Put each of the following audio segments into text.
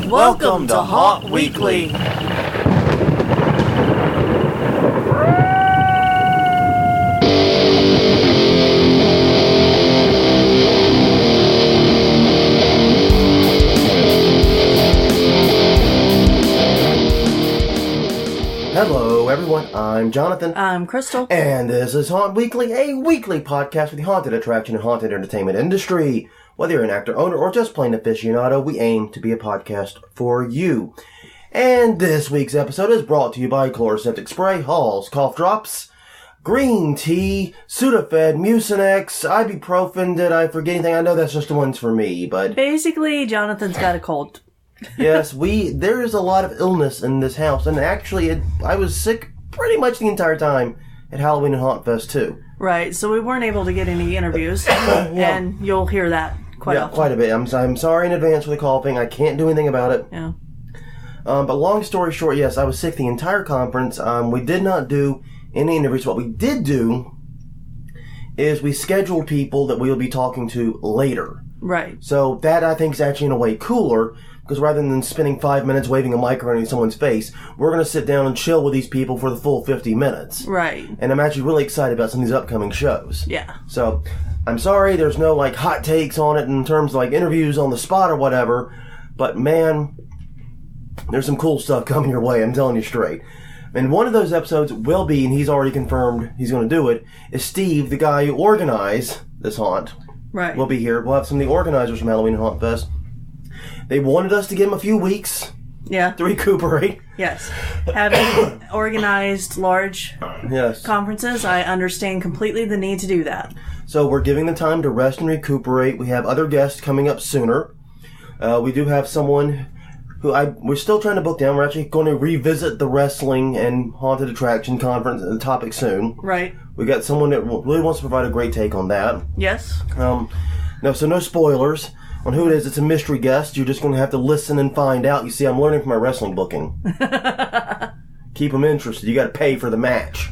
Welcome to Haunt Weekly. Hello everyone, I'm Jonathan. I'm Crystal. And this is Haunt Weekly, a weekly podcast for the haunted attraction and haunted entertainment industry. Whether you're an actor, owner, or just plain aficionado, we aim to be a podcast for you. And this week's episode is brought to you by Chloroseptic Spray, Halls, Cough Drops, Green Tea, Sudafed, Mucinex, Ibuprofen. Did I forget anything? I know that's just the ones for me, but... Basically, Jonathan's got a cold. Yes, there is a lot of illness in this house, and actually, I was sick pretty much the entire time at Halloween and Hauntfest, too. Right, so we weren't able to get any interviews, and you'll hear that quite often. Quite a bit. I'm sorry in advance for the coughing. I can't do anything about it. Yeah. But long story short, yes, I was sick the entire conference. We did not do any interviews. What we did do is we scheduled people that we will be talking to later. Right. So that, I think, is actually in a way cooler, because rather than spending 5 minutes waving a microphone in someone's face, we're going to sit down and chill with these people for the full 50 minutes. Right. And I'm actually really excited about some of these upcoming shows. Yeah. So, I'm sorry there's no, hot takes on it in terms of, interviews on the spot or whatever, but, man, there's some cool stuff coming your way, I'm telling you straight. And one of those episodes will be, and he's already confirmed he's going to do it, is Steve, the guy who organized this haunt. Right. Will be here. We'll have some of the organizers from Halloween and Hauntfest. They wanted us to give him a few weeks to recuperate. Yes. Having organized large yes. conferences, I understand completely the need to do that. So we're giving them time to rest and recuperate. We have other guests coming up sooner. We do have someone who we're still trying to book down. We're actually going to revisit the wrestling and haunted attraction conference topic soon. Right. We got someone that really wants to provide a great take on that. Yes. No spoilers on who it is. It's a mystery guest. You're just going to have to listen and find out. You see, I'm learning from my wrestling booking. Keep them interested. You got to pay for the match.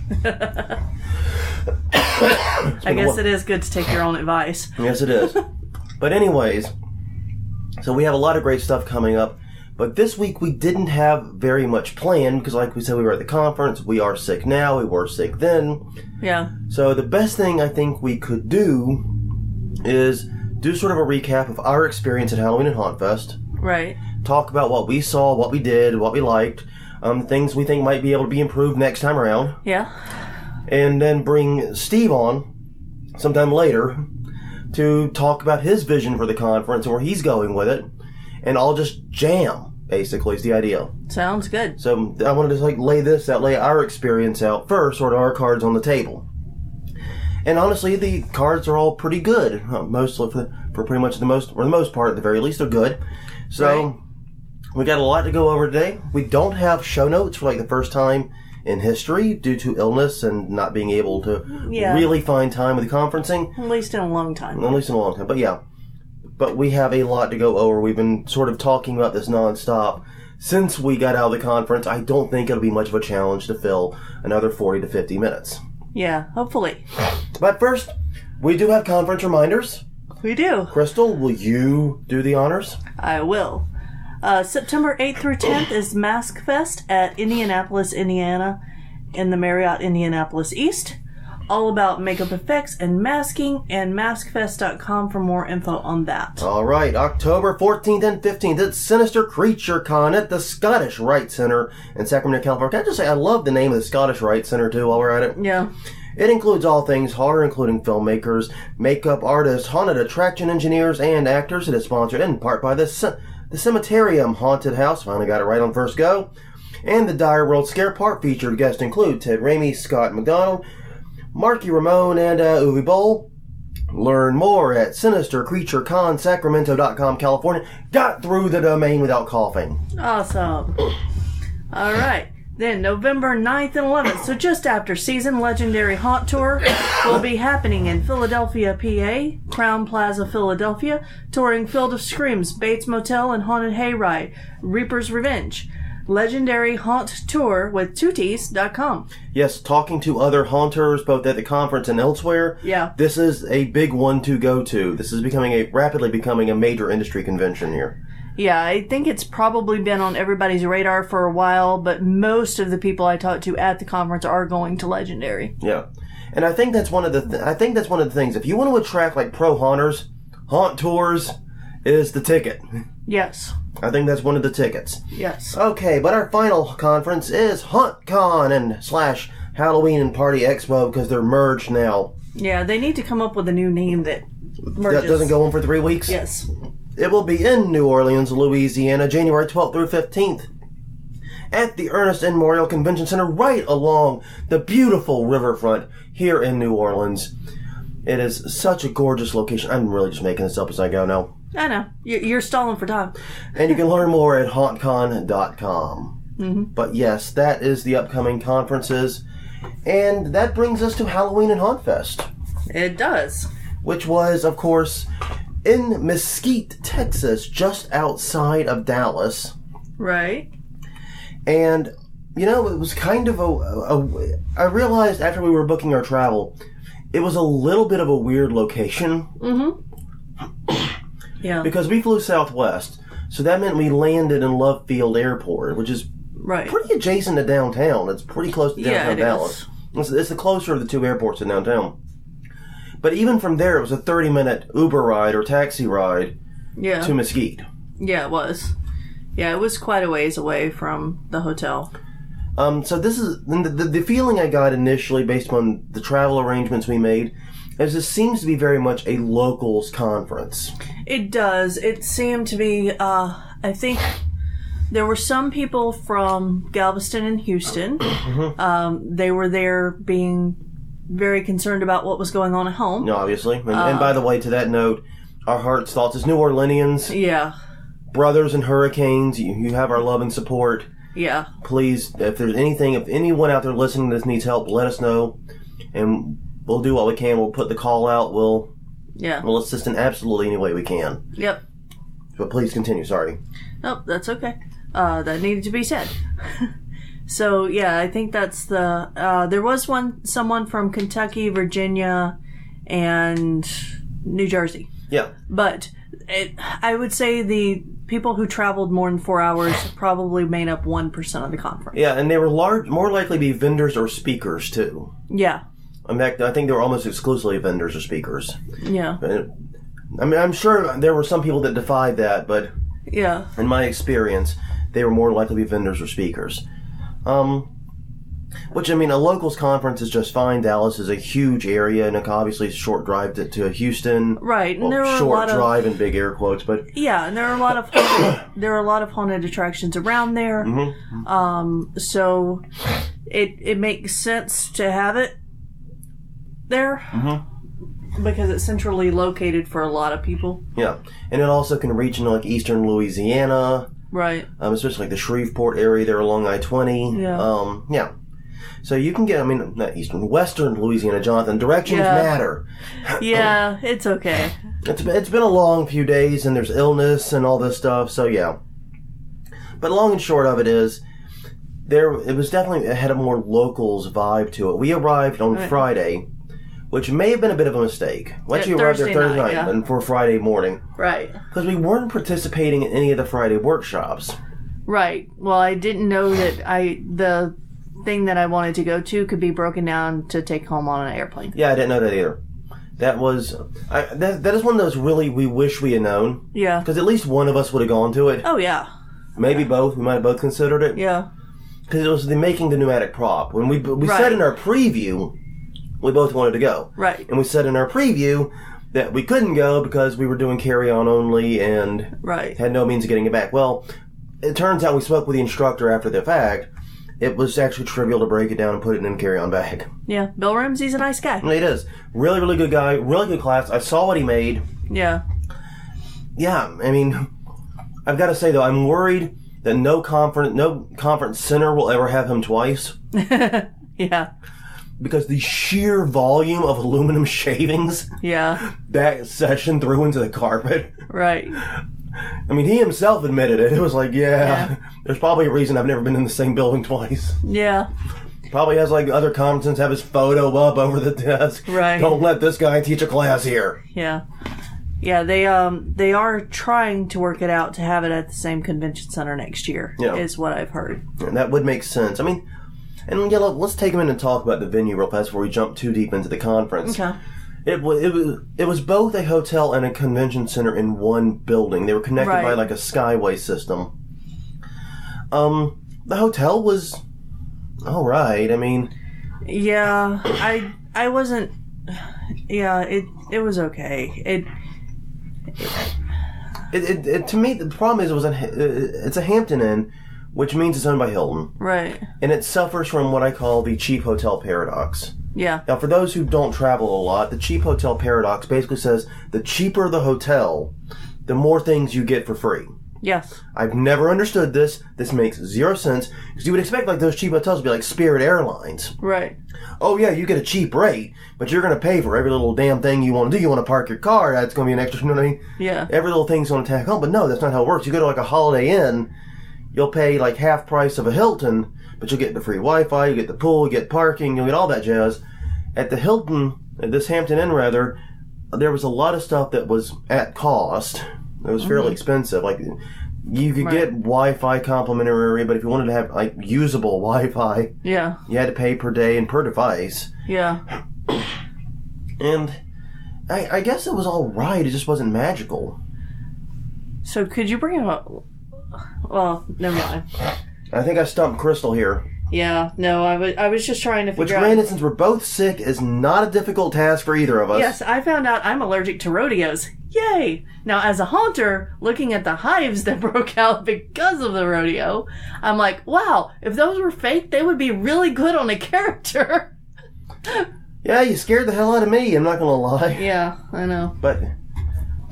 I guess it is good to take your own advice. Yes, it is. But anyways, so we have a lot of great stuff coming up. But this week we didn't have very much planned because, like we said, we were at the conference. We are sick now. We were sick then. Yeah. So the best thing I think we could do is do sort of a recap of our experience at Halloween and Hauntfest. Right. Talk about what we saw, what we did, what we liked, things we think might be able to be improved next time around. Yeah. And then bring Steve on sometime later to talk about his vision for the conference and where he's going with it. And I'll just jam, basically, is the idea. Sounds good. So I wanted to lay our experience out first, sort of our cards on the table. And honestly, the cards are all pretty good. Mostly for pretty much the most part, at the very least, they're good. So we got a lot to go over today. We don't have show notes for the first time in history due to illness and not being able to really find time with the conferencing. At least in a long time. But yeah. But we have a lot to go over. We've been sort of talking about this nonstop since we got out of the conference. I don't think it'll be much of a challenge to fill another 40 to 50 minutes. Yeah, hopefully. But first, we do have conference reminders. We do. Crystal, will you do the honors? I will. September 8th through 10th is Mask Fest at Indianapolis, Indiana, in the Marriott Indianapolis East. All about makeup effects and masking, and maskfest.com for more info on that. All right, October 14th and 15th, it's Sinister Creature Con at the Scottish Rite Center in Sacramento, California. Can I just say, I love the name of the Scottish Rite Center, too, while we're at it? Yeah. It includes all things horror, including filmmakers, makeup artists, haunted attraction engineers, and actors. It is sponsored in part by the Cemeterium Haunted House, finally got it right on first go, and the Dire World Scare Park. Featured guests include Ted Raimi, Scott McDonald, Marky Ramone, and Uwe Boll. Learn more at SinisterCreatureConSacramento.com, California. Got through the domain without coughing. Awesome. All right. Then November 9th and 11th, so just after season, Legendary Haunt Tour will be happening in Philadelphia, PA, Crown Plaza, Philadelphia, touring Field of Screams, Bates Motel, and Haunted Hayride, Reaper's Revenge. Legendary Haunt Tour with 2ts.com. Yes, talking to other haunters, both at the conference and elsewhere. Yeah. This is a big one to go to. This is rapidly becoming a major industry convention here. Yeah, I think it's probably been on everybody's radar for a while, but most of the people I talked to at the conference are going to Legendary. Yeah. And I think that's one of the things. If you want to attract like pro haunters, haunt tours is the ticket. Yes. I think that's one of the tickets. Yes. Okay, but our final conference is HauntCon and / Halloween and Party Expo because they're merged now. Yeah, they need to come up with a new name that merges. That doesn't go on for 3 weeks? Yes. It will be in New Orleans, Louisiana, January 12th through 15th. At the Ernest N. Memorial Convention Center right along the beautiful riverfront here in New Orleans. It is such a gorgeous location. I'm really just making this up as I go now. I know. You're stalling for time. And you can learn more at hauntcon.com. Mm-hmm. But yes, that is the upcoming conferences. And that brings us to Halloween and Hauntfest. It does. Which was, of course, in Mesquite, Texas, just outside of Dallas. Right. And, you know, it was kind of I realized after we were booking our travel, it was a little bit of a weird location. Mm-hmm. Yeah. Because we flew Southwest, so that meant we landed in Love Field Airport, which is pretty adjacent to downtown. It's pretty close to downtown Dallas. It's the closer of the two airports in downtown. But even from there, it was a 30-minute Uber ride or taxi ride to Mesquite. Yeah, it was. Yeah, it was quite a ways away from the hotel. So this is the feeling I got initially based on the travel arrangements we made is this seems to be very much a locals conference. It does. It seemed to be, I think there were some people from Galveston and Houston. Mm-hmm. They were there being very concerned about what was going on at home. No, obviously. And by the way, to that note, our hearts, thoughts as New Orleanians. Yeah. Brothers in hurricanes, you have our love and support. Yeah. Please, if there's anything, if anyone out there listening to this needs help, let us know. And we'll do what we can. We'll put the call out. We'll assist in absolutely any way we can. Yep. But please continue. Sorry. Nope, that's okay. That needed to be said. So, yeah, I think that's the... there was someone from Kentucky, Virginia, and New Jersey. Yeah. But I would say the people who traveled more than 4 hours probably made up 1% of the conference. Yeah, and they were more likely to be vendors or speakers, too. Yeah. In fact, I think they were almost exclusively vendors or speakers. Yeah. I mean, I'm sure there were some people that defied that, but yeah, in my experience, they were more likely to be vendors or speakers. Which, I mean, a locals conference is just fine. Dallas is a huge area, and obviously it's a short drive to Houston. Right, and well, there were short drive in big air quotes, but yeah, and there are a lot of haunted attractions around there. Mm-hmm. So it makes sense to have it there. Mm-hmm. Because it's centrally located for a lot of people. Yeah, and it also can reach into like eastern Louisiana. Right. Especially like the Shreveport area there along I-20. Yeah. Yeah. So you can get, I mean, not eastern, western Louisiana, Jonathan. Directions matter. Yeah, it's okay. It's been a long few days, and there's illness and all this stuff, so yeah. But long and short of it is, it was definitely, it had a more locals vibe to it. We arrived on Friday, which may have been a bit of a mistake. We actually arrived there Thursday night and for Friday morning. Right. Because we weren't participating in any of the Friday workshops. Right. Well, I didn't know that the thing that I wanted to go to could be broken down to take home on an airplane. Yeah, I didn't know that either. That was... that is one of those really we wish we had known. Yeah. Because at least one of us would have gone to it. Oh, yeah. Maybe both. We might have both considered it. Yeah. Because it was making the pneumatic prop. When we said in our preview... We both wanted to go. Right. And we said in our preview that we couldn't go because we were doing carry-on only and had no means of getting it back. Well, it turns out we spoke with the instructor after the fact. It was actually trivial to break it down and put it in a carry-on bag. Yeah. Bill Ramsey's a nice guy. It is. Really, really good guy. Really good class. I saw what he made. Yeah. Yeah. I mean, I've got to say, though, I'm worried that no conference center will ever have him twice. Yeah. Because the sheer volume of aluminum shavings that session threw into the carpet. Right. I mean, he himself admitted it. It was like, there's probably a reason I've never been in the same building twice. Yeah. Probably has like other conferences have his photo up over the desk. Right. Don't let this guy teach a class here. Yeah. Yeah, they are trying to work it out to have it at the same convention center next year, is what I've heard. And that would make sense. I mean, and let's take a minute and talk about the venue real fast before we jump too deep into the conference. Okay. It was both a hotel and a convention center in one building. They were connected by like a skyway system. The hotel was all right. I mean, yeah, I wasn't. Yeah, it was okay. It to me the problem is it's a Hampton Inn, which means it's owned by Hilton. Right. And it suffers from what I call the cheap hotel paradox. Yeah. Now, for those who don't travel a lot, the cheap hotel paradox basically says the cheaper the hotel, the more things you get for free. Yes. I've never understood this. This makes zero sense. Because you would expect like those cheap hotels to be like Spirit Airlines. Right. Oh, yeah, you get a cheap rate, but you're going to pay for every little damn thing you want to do. You want to park your car, that's going to be an extra, you know what I mean? Yeah. Every little thing's going to tack on. But no, that's not how it works. You go to like a Holiday Inn, you'll pay like half price of a Hilton, but you'll get the free Wi-Fi, you get the pool, you get parking, you'll get all that jazz. At the Hilton, at this Hampton Inn rather, there was a lot of stuff that was at cost. It was fairly expensive. Like, you could get Wi-Fi complimentary, but if you wanted to have like usable Wi-Fi, you had to pay per day and per device. Yeah. And I guess it was all right. It just wasn't magical. So could you bring up? Well, never mind. I think I stumped Crystal here. Yeah, no, I was just trying to figure out... Which, granted, since we're both sick, is not a difficult task for either of us. Yes, I found out I'm allergic to rodeos. Yay! Now, as a haunter, looking at the hives that broke out because of the rodeo, I'm like, wow, if those were fake, they would be really good on a character. Yeah, you scared the hell out of me, I'm not gonna lie. Yeah, I know. But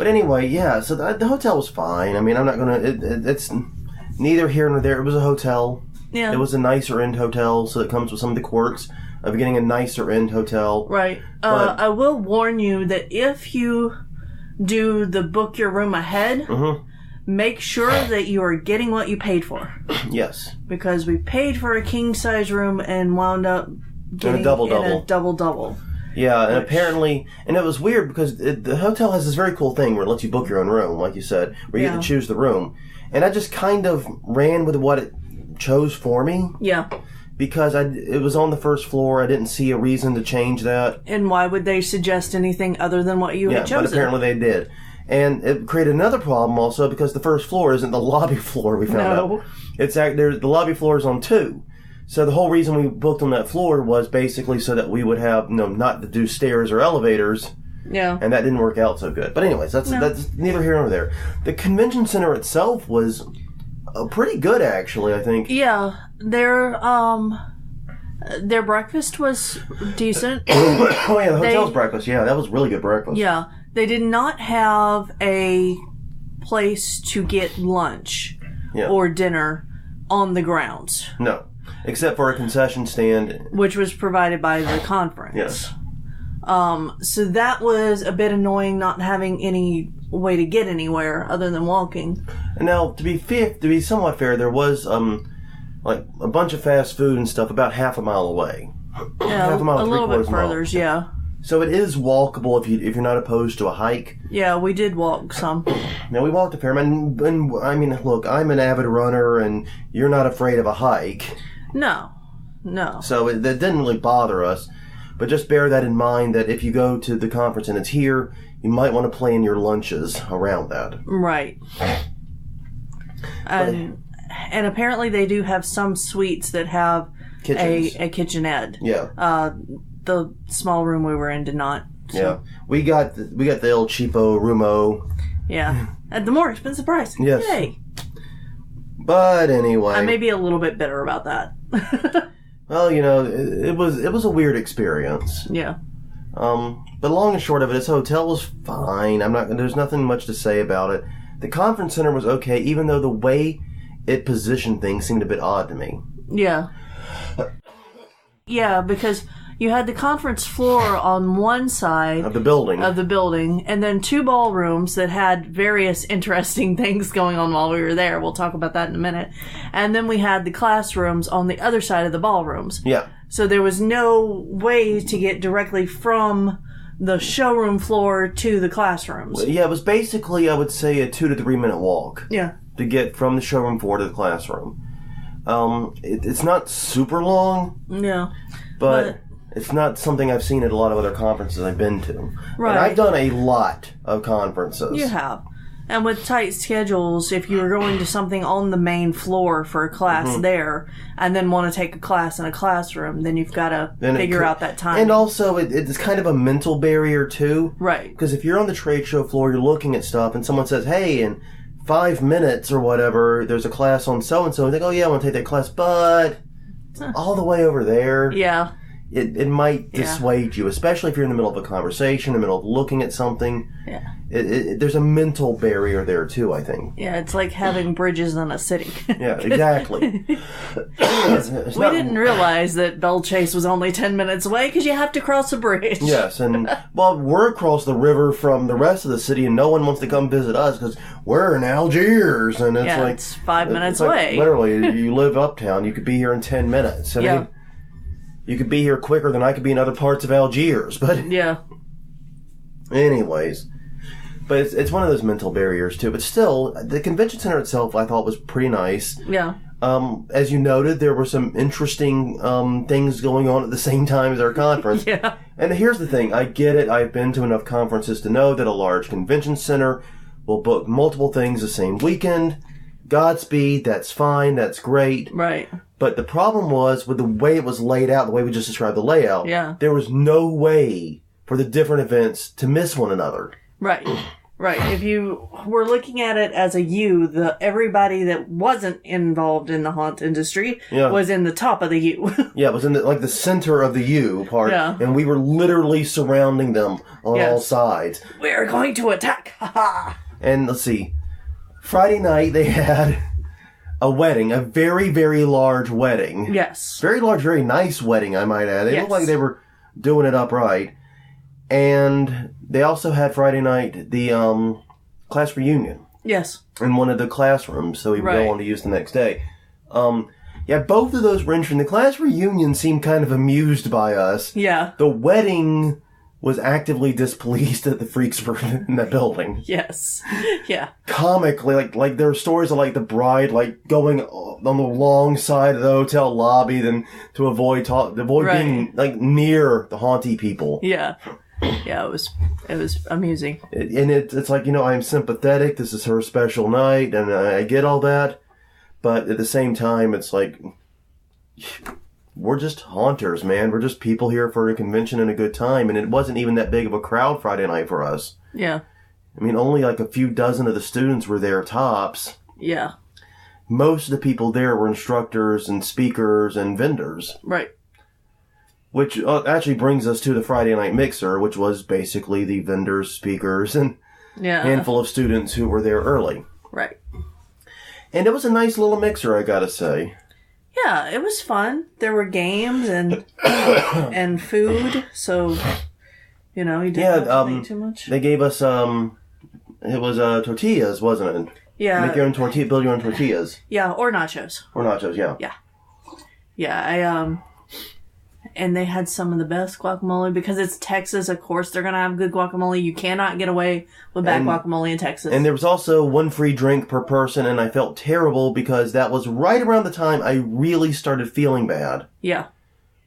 anyway, yeah, so the hotel was fine. I mean, I'm not gonna... It's neither here nor there. It was a hotel. Yeah. It was a nicer end hotel, so it comes with some of the quirks of getting a nicer end hotel. Right. I will warn you that if you do the book your room ahead, make sure that you are getting what you paid for. Yes. Because we paid for a king-size room and wound up getting a double-double. Yeah, and apparently, and it was weird because the hotel has this very cool thing where it lets you book your own room, like you said, where you get to choose the room. And I just kind of ran with what it chose for me. Yeah. Because it was on the first floor. I didn't see a reason to change that. And why would they suggest anything other than what you had chosen? But apparently they did. And it created another problem also because the first floor isn't the lobby floor we found out. The lobby floor is on 2. So the whole reason we booked on that floor was basically so that we would have, not to do stairs or elevators. Yeah. And that didn't work out so good. But anyways, that's neither here nor there. The convention center itself was pretty good, actually, I think. Yeah. Their breakfast was decent. Oh, yeah, the hotel's breakfast. Yeah, that was really good breakfast. Yeah. They did not have a place to get lunch or dinner on the grounds. No. Except for a concession stand. Which was provided by the conference. Yes. So that was a bit annoying not having any way to get anywhere other than walking. And now, to be somewhat fair, there was like a bunch of fast food and stuff about half a mile away. Yeah, half a mile, a little bit further, yeah. So it is walkable if you're not opposed to a hike. Yeah, we did walk some. Now, we walked a fair amount, and I mean, look, I'm an avid runner, and you're not afraid of a hike. No. So that didn't really bother us. But just bear that in mind that if you go to the conference and it's here, you might want to plan your lunches around that. Right. And apparently they do have some suites that have a kitchenette. Yeah. The small room we were in did not. So. Yeah. We got the El Cheapo Rumo. Yeah. At the more expensive price. Yes. Yay. But anyway. I may be a little bit bitter about that. Well, it was a weird experience. Yeah. But long and short of it, this hotel was fine. There's nothing much to say about it. The conference center was okay, even though the way it positioned things seemed a bit odd to me. Yeah. Yeah, because you had the conference floor on one side of the building, and then 2 ballrooms that had various interesting things going on while we were there. We'll talk about that in a minute. And then we had the classrooms on the other side of the ballrooms. Yeah. So there was no way to get directly from the showroom floor to the classrooms. Yeah, it was basically, I would say, a 2 to 3 minute walk. Yeah. To get from the showroom floor to the classroom. It's not super long. Yeah. But it's not something I've seen at a lot of other conferences I've been to. Right. And I've done a lot of conferences. You have. And with tight schedules, if you were going to something on the main floor for a class there, and then want to take a class in a classroom, then you've got to figure out that time. And also, it's kind of a mental barrier, too. Right. Because if you're on the trade show floor, you're looking at stuff, and someone says, hey, in 5 minutes or whatever, there's a class on so-and-so, and they go, oh, yeah, I want to take that class, but all the way over there. Yeah. It might dissuade you, especially if you're in the middle of a conversation, in the middle of looking at something. Yeah. There's a mental barrier there, too, I think. Yeah, it's like having bridges in a city. Yeah, exactly. We didn't realize that Belle Chase was only 10 minutes away because you have to cross a bridge. Yes, and, well, we're across the river from the rest of the city, and no one wants to come visit us because we're in Algiers, and it's like... it's 5 minutes like, away. Literally, you live uptown, you could be here in 10 minutes. I mean, you could be here quicker than I could be in other parts of Algiers, but... Yeah. Anyways. But it's one of those mental barriers, too. But still, the convention center itself, I thought, was pretty nice. Yeah. As you noted, there were some interesting things going on at the same time as our conference. Yeah. And here's the thing. I get it. I've been to enough conferences to know that a large convention center will book multiple things the same weekend. Godspeed. That's fine. That's great. Right. But the problem was, with the way it was laid out, the way we just described the layout, there was no way for the different events to miss one another. Right. Right. If you were looking at it as a U, everybody that wasn't involved in the haunt industry was in the top of the U. Yeah, it was in the center of the U part, and we were literally surrounding them on all sides. We're going to attack! Ha ha! And let's see, Friday night they had a wedding, a very, very large wedding. Yes. Very large, very nice wedding, I might add. They looked like they were doing it upright. And they also had Friday night the class reunion. Yes. In one of the classrooms, so we would go on to use the next day. Both of those were interesting. The class reunion seemed kind of amused by us. Yeah. The wedding was actively displeased that the freaks were in that building. Yes. Yeah. Comically, like there were stories of like the bride like going on the long side of the hotel lobby then to avoid being like near the haunty people. Yeah. Yeah, it was amusing. It's like, I'm sympathetic. This is her special night, and I get all that. But at the same time, it's like, we're just haunters, man. We're just people here for a convention and a good time. And it wasn't even that big of a crowd Friday night for us. Yeah. I mean, only like a few dozen of the students were there tops. Yeah. Most of the people there were instructors and speakers and vendors. Right. Which actually brings us to the Friday Night Mixer, which was basically the vendors, speakers, and handful of students who were there early. Right. And it was a nice little mixer, I gotta say. Yeah, it was fun. There were games and and food, so, you didn't have to eat too much. They gave us, it was tortillas, wasn't it? Yeah. Make your own tortilla, build your own tortillas. Yeah, or nachos. Or nachos, yeah. Yeah. Yeah, and they had some of the best guacamole. Because it's Texas, of course, they're going to have good guacamole. You cannot get away with bad guacamole in Texas. And there was also one free drink per person, and I felt terrible because that was right around the time I really started feeling bad. Yeah.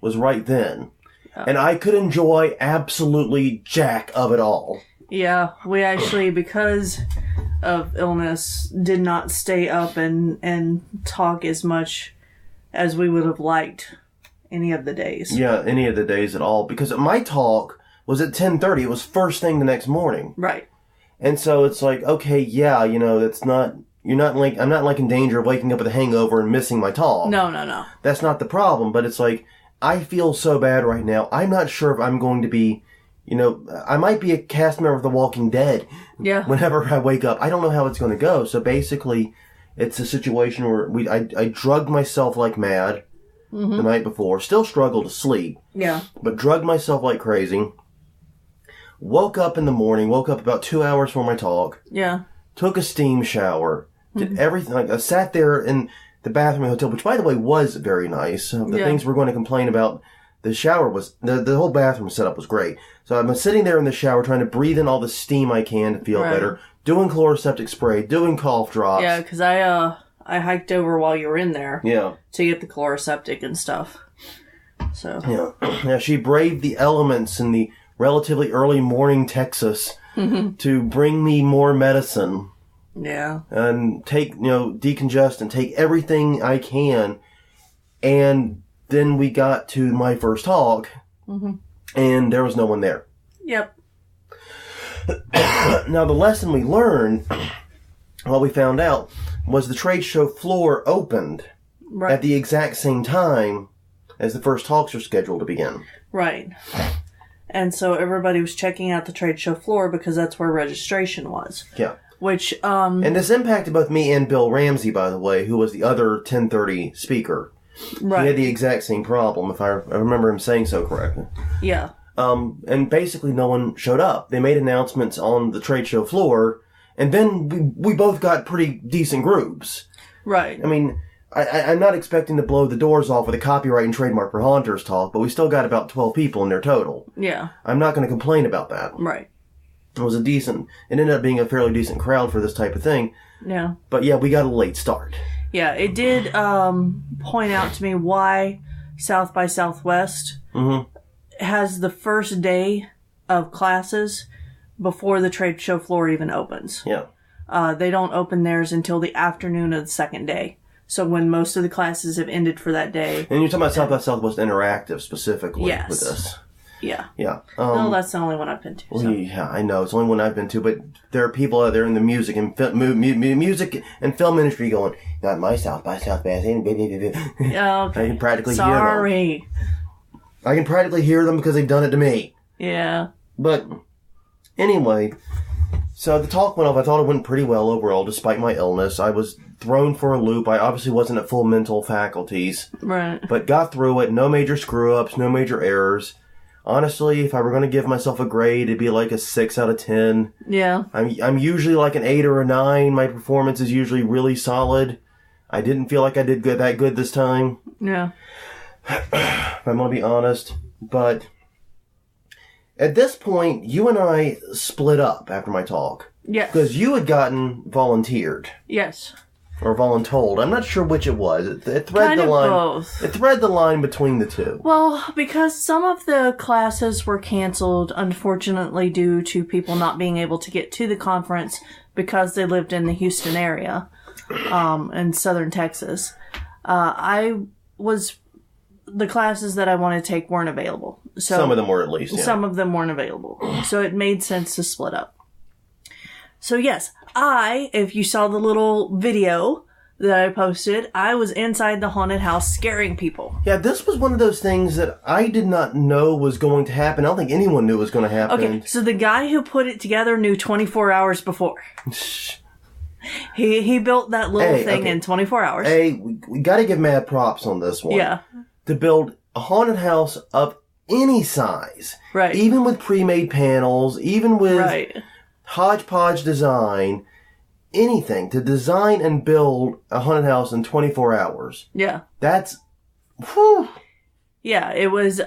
Was right then. And I could enjoy absolutely jack of it all. Yeah, we actually, because of illness, did not stay up and talk as much as we would have liked any of the days. Yeah, any of the days at all. Because my talk was at 10:30. It was first thing the next morning. Right. And so it's like, okay, yeah, that's not... I'm not like in danger of waking up with a hangover and missing my talk. No. That's not the problem. But it's like, I feel so bad right now. I'm not sure if I'm going to be... I might be a cast member of The Walking Dead. Yeah. Whenever I wake up. I don't know how it's going to go. So basically, it's a situation where I drugged myself like mad the night before. Still struggled to sleep. Yeah. But drugged myself like crazy. Woke up in the morning. Woke up about 2 hours before my talk. Yeah. Took a steam shower. Did everything. I sat there in the bathroom of the hotel, which, by the way, was very nice. The things we're going to complain about the shower was, the whole bathroom setup was great. So I'm sitting there in the shower trying to breathe in all the steam I can to feel better, doing chloroseptic spray, doing cough drops. Yeah, because I hiked over while you were in there. Yeah. To get the chloroseptic and stuff. So. Yeah, she braved the elements in the relatively early morning Texas to bring me more medicine. Yeah. And decongest and take everything I can. And then we got to my first talk, and there was no one there. Yep. Now, the lesson we learned, what we found out, was the trade show floor opened at the exact same time as the first talks were scheduled to begin. Right. And so everybody was checking out the trade show floor because that's where registration was. Yeah. Which, And this impacted both me and Bill Ramsey, by the way, who was the other 10:30 speaker. Right. He had the exact same problem, if I remember him saying so correctly. Yeah. And basically no one showed up. They made announcements on the trade show floor, and then we both got pretty decent groups. Right. I mean, I'm not expecting to blow the doors off with a copyright and trademark for Haunters talk, but we still got about 12 people in there total. Yeah. I'm not going to complain about that. Right. It ended up being a fairly decent crowd for this type of thing. Yeah. But yeah, we got a late start. Yeah, it did point out to me why South by Southwest has the first day of classes before the trade show floor even opens. Yeah. They don't open theirs until the afternoon of the second day. So when most of the classes have ended for that day. And you're talking about South by Southwest Interactive specifically with this. Yeah. Yeah. No, that's the only one I've been to. So. Yeah, I know. It's the only one I've been to, but there are people out there in the music and music and film industry going, not my South by Southwest. Okay. I can practically hear them. Sorry. I can practically hear them because they've done it to me. Yeah. But anyway, so the talk went off. I thought it went pretty well overall, despite my illness. I was thrown for a loop. I obviously wasn't at full mental faculties. Right. But got through it. No major screw-ups, no major errors. Honestly, if I were going to give myself a grade, it'd be like a 6 out of 10. Yeah. I'm usually like an 8 or a 9. My performance is usually really solid. I didn't feel like I did that good this time. Yeah. If I'm going to be honest. But at this point, you and I split up after my talk. Yes. Because you had gotten volunteered. Yes. Or voluntold. I'm not sure which it was. It thread kind the of line. Both. It thread the line between the two. Well, because some of the classes were canceled, unfortunately, due to people not being able to get to the conference because they lived in the Houston area, in southern Texas. The classes that I wanted to take weren't available. So some of them were at least. Yeah. Some of them weren't available. So it made sense to split up. So yes, if you saw the little video that I posted, I was inside the haunted house scaring people. Yeah, this was one of those things that I did not know was going to happen. I don't think anyone knew was going to happen. Okay, so the guy who put it together knew 24 hours before. He built that little thing in 24 hours. Hey, we got to give mad props on this one. Yeah. To build a haunted house of any size. Right. Even with pre-made panels, even with hodgepodge design, anything. To design and build a haunted house in 24 hours. Yeah. That's, whew. Yeah, it was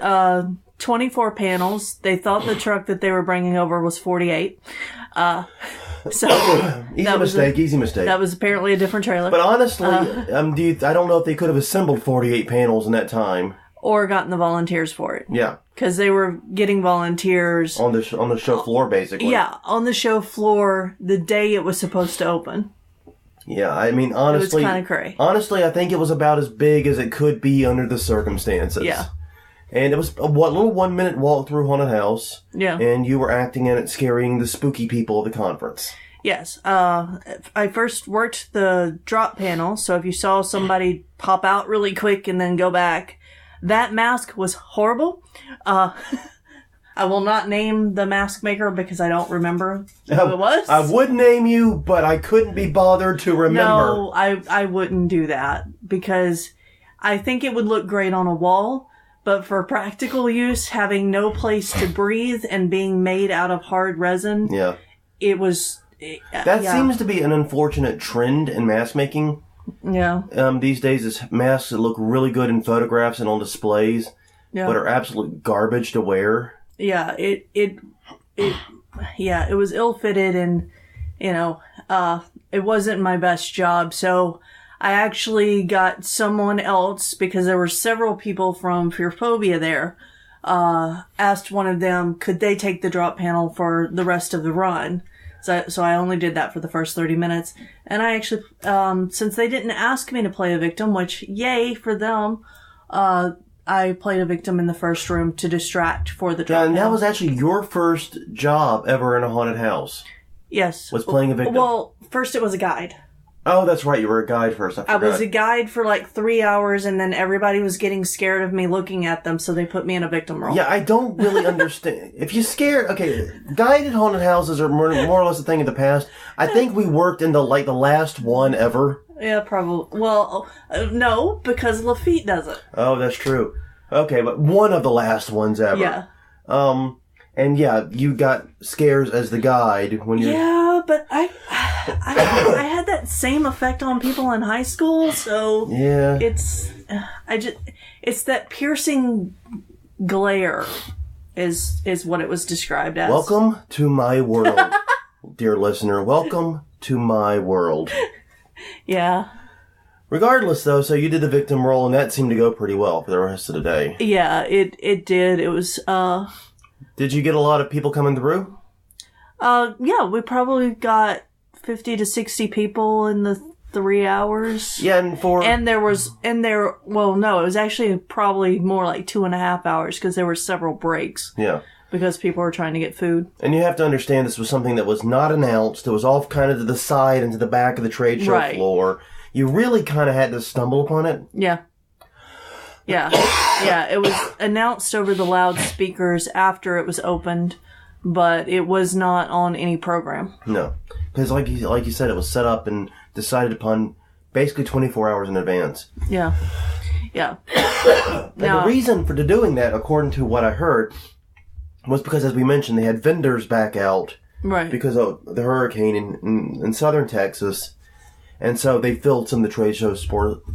24 panels. They thought the truck that they were bringing over was 48. So Easy mistake. That was apparently a different trailer. But honestly, I don't know if they could have assembled 48 panels in that time. Or gotten the volunteers for it. Yeah. Because they were getting volunteers. On the show floor, basically. Yeah, on the show floor the day it was supposed to open. Yeah, I mean, honestly... It was kind of cray. Honestly, I think it was about as big as it could be under the circumstances. Yeah. And it was a little 1-minute walk through haunted house. Yeah. And you were acting in it, scaring the spooky people of the conference. Yes. I first worked the drop panel, so if you saw somebody pop out really quick and then go back, that mask was horrible. I will not name the mask maker because I don't remember who it was. I would name you, but I couldn't be bothered to remember. No, I wouldn't do that because I think it would look great on a wall. But for practical use, having no place to breathe and being made out of hard resin, it was... That seems to be an unfortunate trend in mask making. Yeah. These days, it's masks that look really good in photographs and on displays, but are absolute garbage to wear. Yeah, it was ill-fitted, and, it wasn't my best job, so I actually got someone else, because there were several people from Fearphobia there, asked one of them, could they take the drop panel for the rest of the run? So I only did that for the first 30 minutes. And I actually, since they didn't ask me to play a victim, which, yay for them, I played a victim in the first room to distract for the drop Yeah, and panel. that was actually your first job ever in a haunted house. Yes. Was playing a victim. Well, first it was a guide. Oh, that's right. You were a guide first. I I forgot. was a guide for like 3 hours, and then everybody was getting scared of me looking at them, so they put me in a victim role. Yeah, I don't really understand. If you're scared, okay, guided haunted houses are more or less a thing of the past. I think we worked in the last one ever. Yeah, probably. Well, no, because Lafitte does it. Oh, that's true. Okay, but one of the last ones ever. Yeah. And yeah, you got scares as the guide when you. Yeah, but I had that same effect on people in high school, so Yeah. it's that piercing glare is what it was described as. Welcome to my world, dear listener. Welcome to my world. Yeah. Regardless, though, so you did the victim role, and that seemed to go pretty well for the rest of the day. Yeah, it did. It was Did you get a lot of people coming through? yeah, we probably got 50 to 60 people in the 3 hours. Yeah, and it was actually probably more like 2.5 hours, because there were several breaks. Yeah. Because people were trying to get food. And you have to understand this was something that was not announced. It was off kind of to the side and to the back of the trade show floor. You really kind of had to stumble upon it. Yeah. Yeah. Yeah, it was announced over the loudspeakers after it was opened, but it was not on any program. No. Because like you said, it was set up and decided upon basically 24 hours in advance. Yeah. Yeah. And the reason for doing that, according to what I heard, was because, as we mentioned, they had vendors back out. Right. Because of the hurricane in southern Texas. And so they filled some of the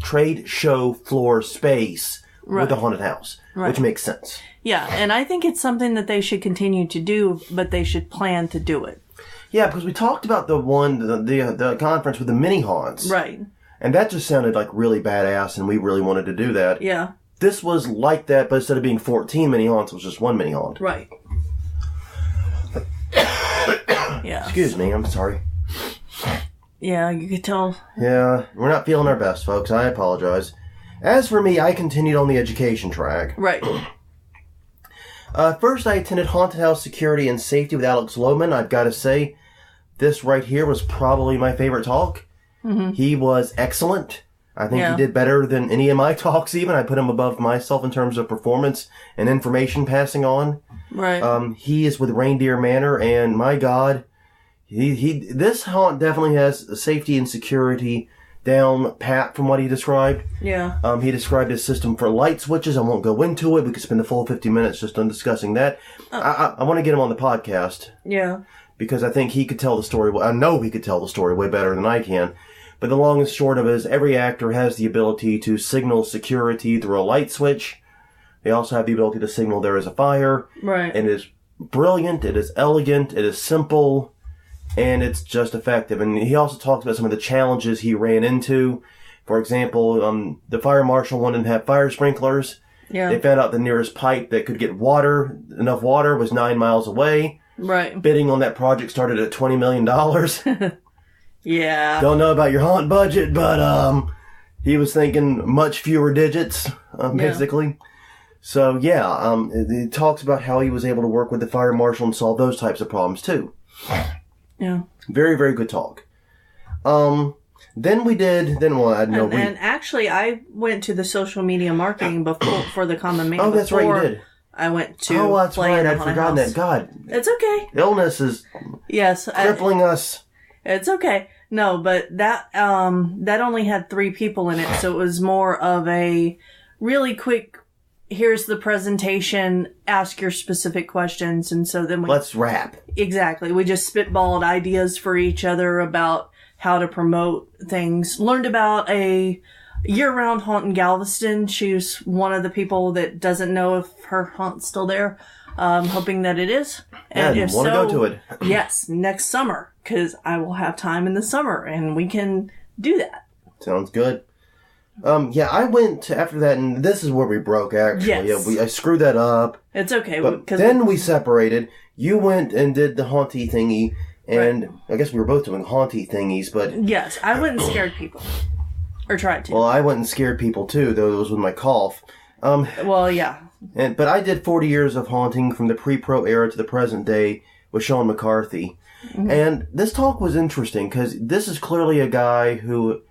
trade show floor space with a haunted house, which makes sense. Yeah, and I think it's something that they should continue to do, but they should plan to do it. Yeah, because we talked about the conference with the mini haunts. Right. And that just sounded like really badass, and we really wanted to do that. Yeah. This was like that, but instead of being 14 mini haunts, it was just one mini haunt. Right. Yeah. Excuse me, I'm sorry. Yeah, you could tell. Yeah, we're not feeling our best, folks. I apologize. As for me, I continued on the education track. Right. First, I attended Haunted House Security and Safety with Alex Lohman. I've got to say, this right here was probably my favorite talk. Mm-hmm. He was excellent. I think he did better than any of my talks even. I put him above myself in terms of performance and information passing on. Right. He is with Reindeer Manor, and my God, this haunt definitely has safety and security down pat from what he described. Yeah. He described his system for light switches. I won't go into it. We could spend the full 50 minutes just on discussing that. I want to get him on the podcast. Yeah. Because I think he could tell the story. I know he could tell the story way better than I can. But the long and short of it is every actor has the ability to signal security through a light switch. They also have the ability to signal there is a fire. Right. And it is brilliant. It is elegant. It is simple. And it's just effective. And he also talks about some of the challenges he ran into. For example, the fire marshal wanted to have fire sprinklers. Yeah. They found out the nearest pipe that could get enough water, was 9 miles away. Right. Bidding on that project started at $20 million. Yeah. Don't know about your haunt budget, but he was thinking much fewer digits, basically. So, it talks about how he was able to work with the fire marshal and solve those types of problems, too. Yeah. Very, very good talk. And actually, I went to the social media marketing before for the Common Man. Oh, that's right, you did. I went to. Oh, that's play right. in I'd forgotten that. God, it's okay. Illness is crippling us. It's okay. No, but that only had 3 people in it, so it was more of a really quick. Here's the presentation. Ask your specific questions, and so then let's wrap. Exactly. We just spitballed ideas for each other about how to promote things. Learned about a year-round haunt in Galveston. She's one of the people that doesn't know if her haunt's still there. Hoping that it is. And if want to so, go to it. Yes, next summer, because I will have time in the summer, and we can do that. Sounds good. I went after that, and this is where we broke, actually. Yes. I screwed that up. It's okay. But then we separated. You went and did the haunty thingy, and I guess we were both doing haunty thingies, but... Yes, I went and scared people. Or tried to. Well, I went and scared people, too, though it was with my cough. Well, yeah. But I did 40 years of haunting from the pre-pro era to the present day with Sean McCarthy. Mm-hmm. And this talk was interesting, because this is clearly a guy who...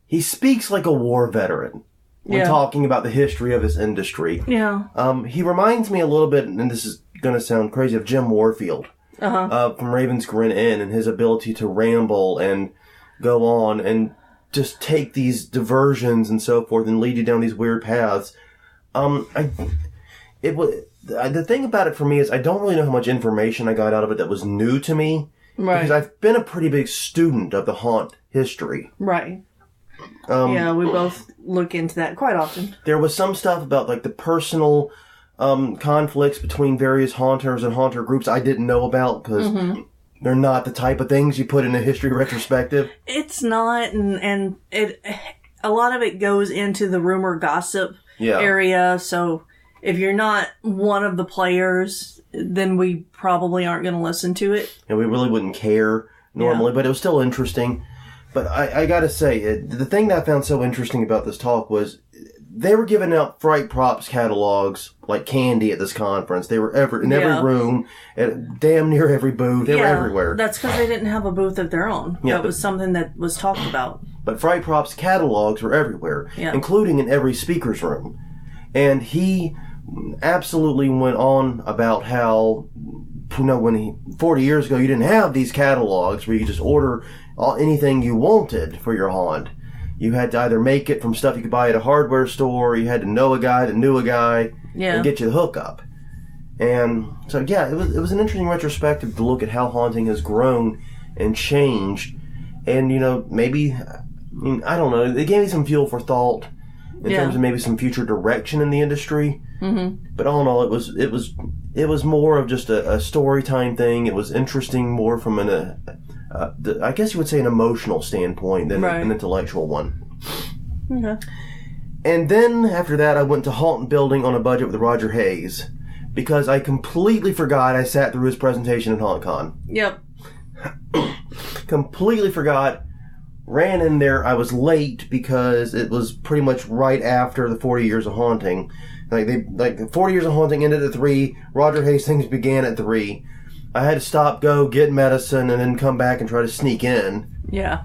He speaks like a war veteran when talking about the history of his industry. Yeah. He reminds me a little bit, and this is going to sound crazy, of Jim Warfield from Raven's Grin Inn, and his ability to ramble and go on and just take these diversions and so forth and lead you down these weird paths. The thing about it for me is I don't really know how much information I got out of it that was new to me. Right. Because I've been a pretty big student of the haunt history. Right. We both look into that quite often. There was some stuff about like the personal conflicts between various haunters and haunter groups I didn't know about because they're not the type of things you put in a history retrospective. It's not, and a lot of it goes into the rumor gossip area. So if you're not one of the players, then we probably aren't going to listen to it. And we really wouldn't care normally, but it was still interesting. But I gotta say, the thing that I found so interesting about this talk was they were giving out Fright Props catalogs like candy at this conference. They were in every room, at damn near every booth. They were everywhere. That's because they didn't have a booth of their own. That was something that was talked about. But Fright Props catalogs were everywhere, including in every speaker's room. And he absolutely went on about how, 40 years ago, you didn't have these catalogs where you could just order anything you wanted for your haunt. You had to either make it from stuff you could buy at a hardware store, or you had to know a guy that knew a guy and get you the hookup. And so, it was an interesting retrospective to look at how haunting has grown and changed. And, maybe, I don't know, it gave me some fuel for thought in terms of maybe some future direction in the industry. Mm-hmm. But all in all, it was more of just a story time thing. It was interesting more from I guess you would say an emotional standpoint than an intellectual one. Okay. And then after that, I went to Haunt Building on a Budget with Roger Hayes because I completely forgot I sat through his presentation at HauntCon. Yep. Completely forgot. Ran in there. I was late because it was pretty much right after the 40 Years of Haunting. The 40 Years of Haunting ended at 3. Roger Hayes things began at 3. I had to stop, go, get medicine, and then come back and try to sneak in. Yeah.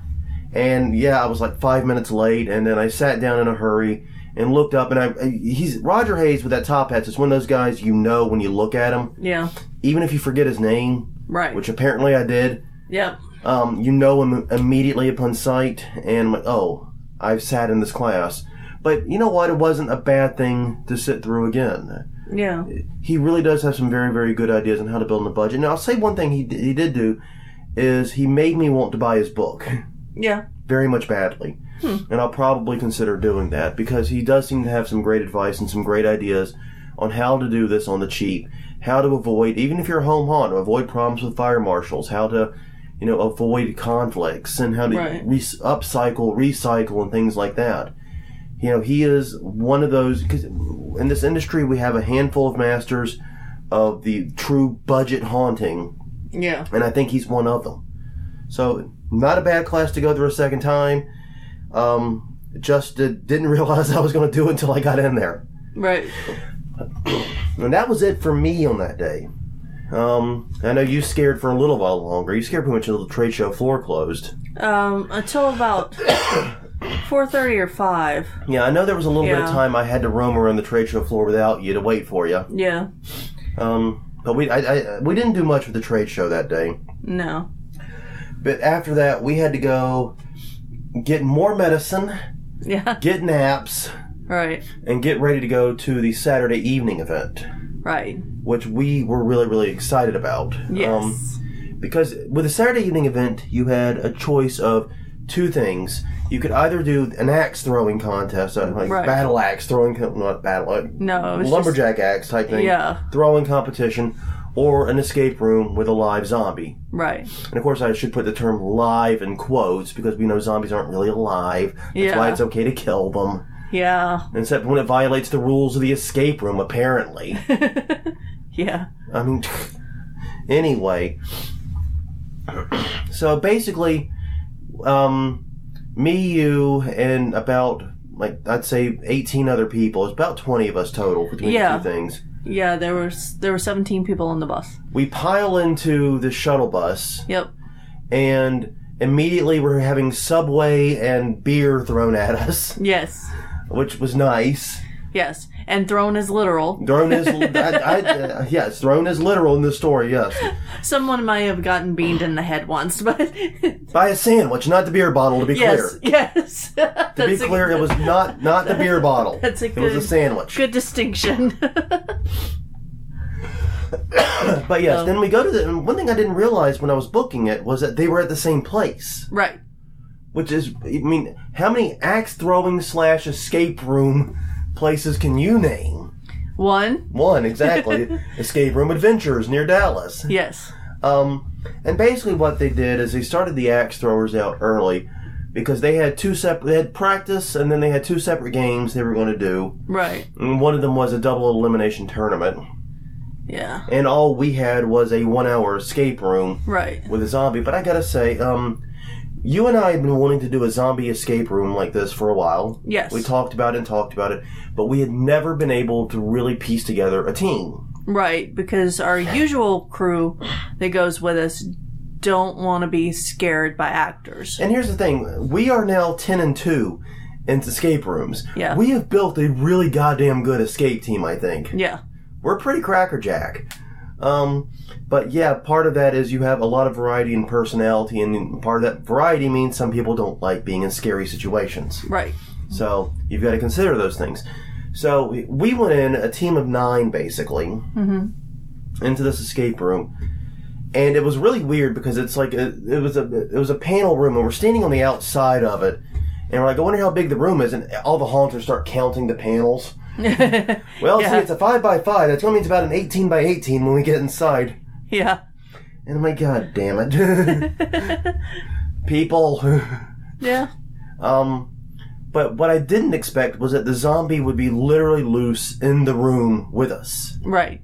And I was like 5 minutes late, and then I sat down in a hurry and looked up, and he's Roger Hayes with that top hat. It's one of those guys when you look at him. Yeah. Even if you forget his name. Right. Which apparently I did. Yep. You know him immediately upon sight, and I'm like, oh, I've sat in this class. But you know what? It wasn't a bad thing to sit through again. Yeah. He really does have some very, very good ideas on how to build a budget. Now, I'll say one thing he did do is he made me want to buy his book. Yeah. Very much badly. And I'll probably consider doing that because he does seem to have some great advice and some great ideas on how to do this on the cheap. How to avoid, even if you're a home haunt, avoid problems with fire marshals. How to, avoid conflicts and how to upcycle, recycle, and things like that. He is one of those, because in this industry we have a handful of masters of the true budget haunting. Yeah. And I think he's one of them. So, not a bad class to go through a second time. Just didn't realize I was going to do it until I got in there. Right. And that was it for me on that day. I know you scared for a little while longer. You scared pretty much until the trade show floor closed. Until about 4:30 or 5. Yeah, I know there was a little bit of time I had to roam around the trade show floor without you to wait for you. Yeah. But we didn't do much with the trade show that day. No. But after that, we had to go get more medicine. Yeah. Get naps. Right. And get ready to go to the Saturday evening event. Right. Which we were really, really excited about. Yes. Because with the Saturday evening event, you had a choice of two things. you could either do an axe throwing contest, like battle axe throwing, not battle, no, it was lumberjack axe type thing, throwing competition, or an escape room with a live zombie. Right. And of course, I should put the term live in quotes because we know zombies aren't really alive. That's why it's okay to kill them. Yeah. Except when it violates the rules of the escape room, apparently. Yeah. I mean, anyway. So basically, me, you, and about, like, I'd say 18 other people. It's about 20 of us total between the two things. Yeah, there were 17 people on the bus. We pile into the shuttle bus. Yep. And immediately we're having Subway and beer thrown at us. Yes. Which was nice. Yes. And thrown is literal. Thrown is, yes, thrown is literal in this story, yes. Someone might have gotten beamed in the head once, but... By a sandwich, not the beer bottle, to be clear. Yes. To be clear, it was not the beer bottle. That's it was a sandwich. Good distinction. But yes, then we go to one thing I didn't realize when I was booking it was that they were at the same place. Right. Which is, I mean, how many axe throwing / escape room places can you name? One, exactly. Escape Room Adventures near Dallas. Yes. And basically what they did is they started the axe throwers out early because they had they had practice and then they had 2 separate games they were going to do. Right. And one of them was a double elimination tournament. Yeah. And all we had was a 1-hour escape room. Right. With a zombie. But I gotta say, you and I have been wanting to do a zombie escape room like this for a while. Yes. We talked about it, but we had never been able to really piece together a team. Right, because our usual crew that goes with us don't want to be scared by actors. And here's the thing. We are now 10-2 in escape rooms. Yeah. We have built a really goddamn good escape team, I think. Yeah. We're pretty crackerjack. But yeah, part of that is you have a lot of variety in personality, and part of that variety means some people don't like being in scary situations. Right. So you've got to consider those things. So we went in a team of 9, basically, into this escape room, and it was really weird because it's like it was a panel room, and we're standing on the outside of it, and we're like, I wonder how big the room is, and all the haunters start counting the panels. Well, see, it's a 5x5. That's going to mean it's about an 18x18 when we get inside. Yeah. And I'm like, God damn it. People. Yeah. But what I didn't expect was that the zombie would be literally loose in the room with us. Right.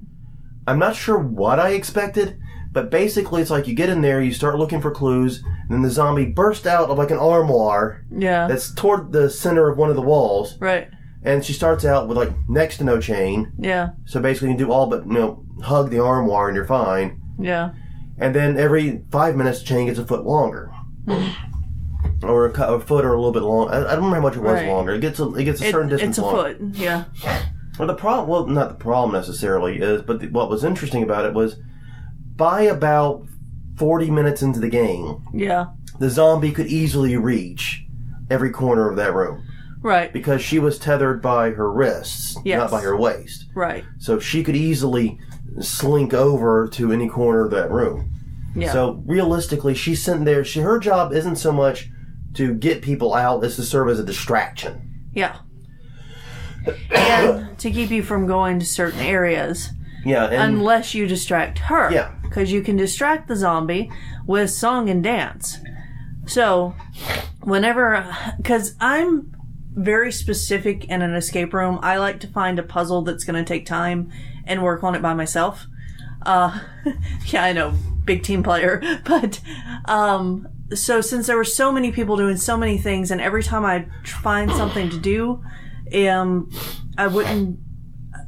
I'm not sure what I expected, but basically it's like you get in there, you start looking for clues, and then the zombie bursts out of like an armoire that's toward the center of one of the walls. Right. And she starts out with like next to no chain. Yeah. So basically you can do all but, hug the armoire and you're fine. Yeah. And then every 5 minutes the chain gets a foot longer. Or a foot or a little bit long. I don't remember how much it was longer. It gets a certain distance longer. It's a foot, yeah. Well, the problem, well, not the problem necessarily is, but what was interesting about it was by about 40 minutes into the game, the zombie could easily reach every corner of that room. Right. Because she was tethered by her wrists, not by her waist. Right. So she could easily slink over to any corner of that room. Yeah. So realistically, she's sitting there. Her job isn't so much to get people out as to serve as a distraction. Yeah. And to keep you from going to certain areas. Yeah. Unless you distract her. Yeah. Because you can distract the zombie with song and dance. So, because I'm very specific in an escape room, I like to find a puzzle that's going to take time and work on it by myself. Yeah, I know, big team player. But, so since there were so many people doing so many things, and every time I find something to do,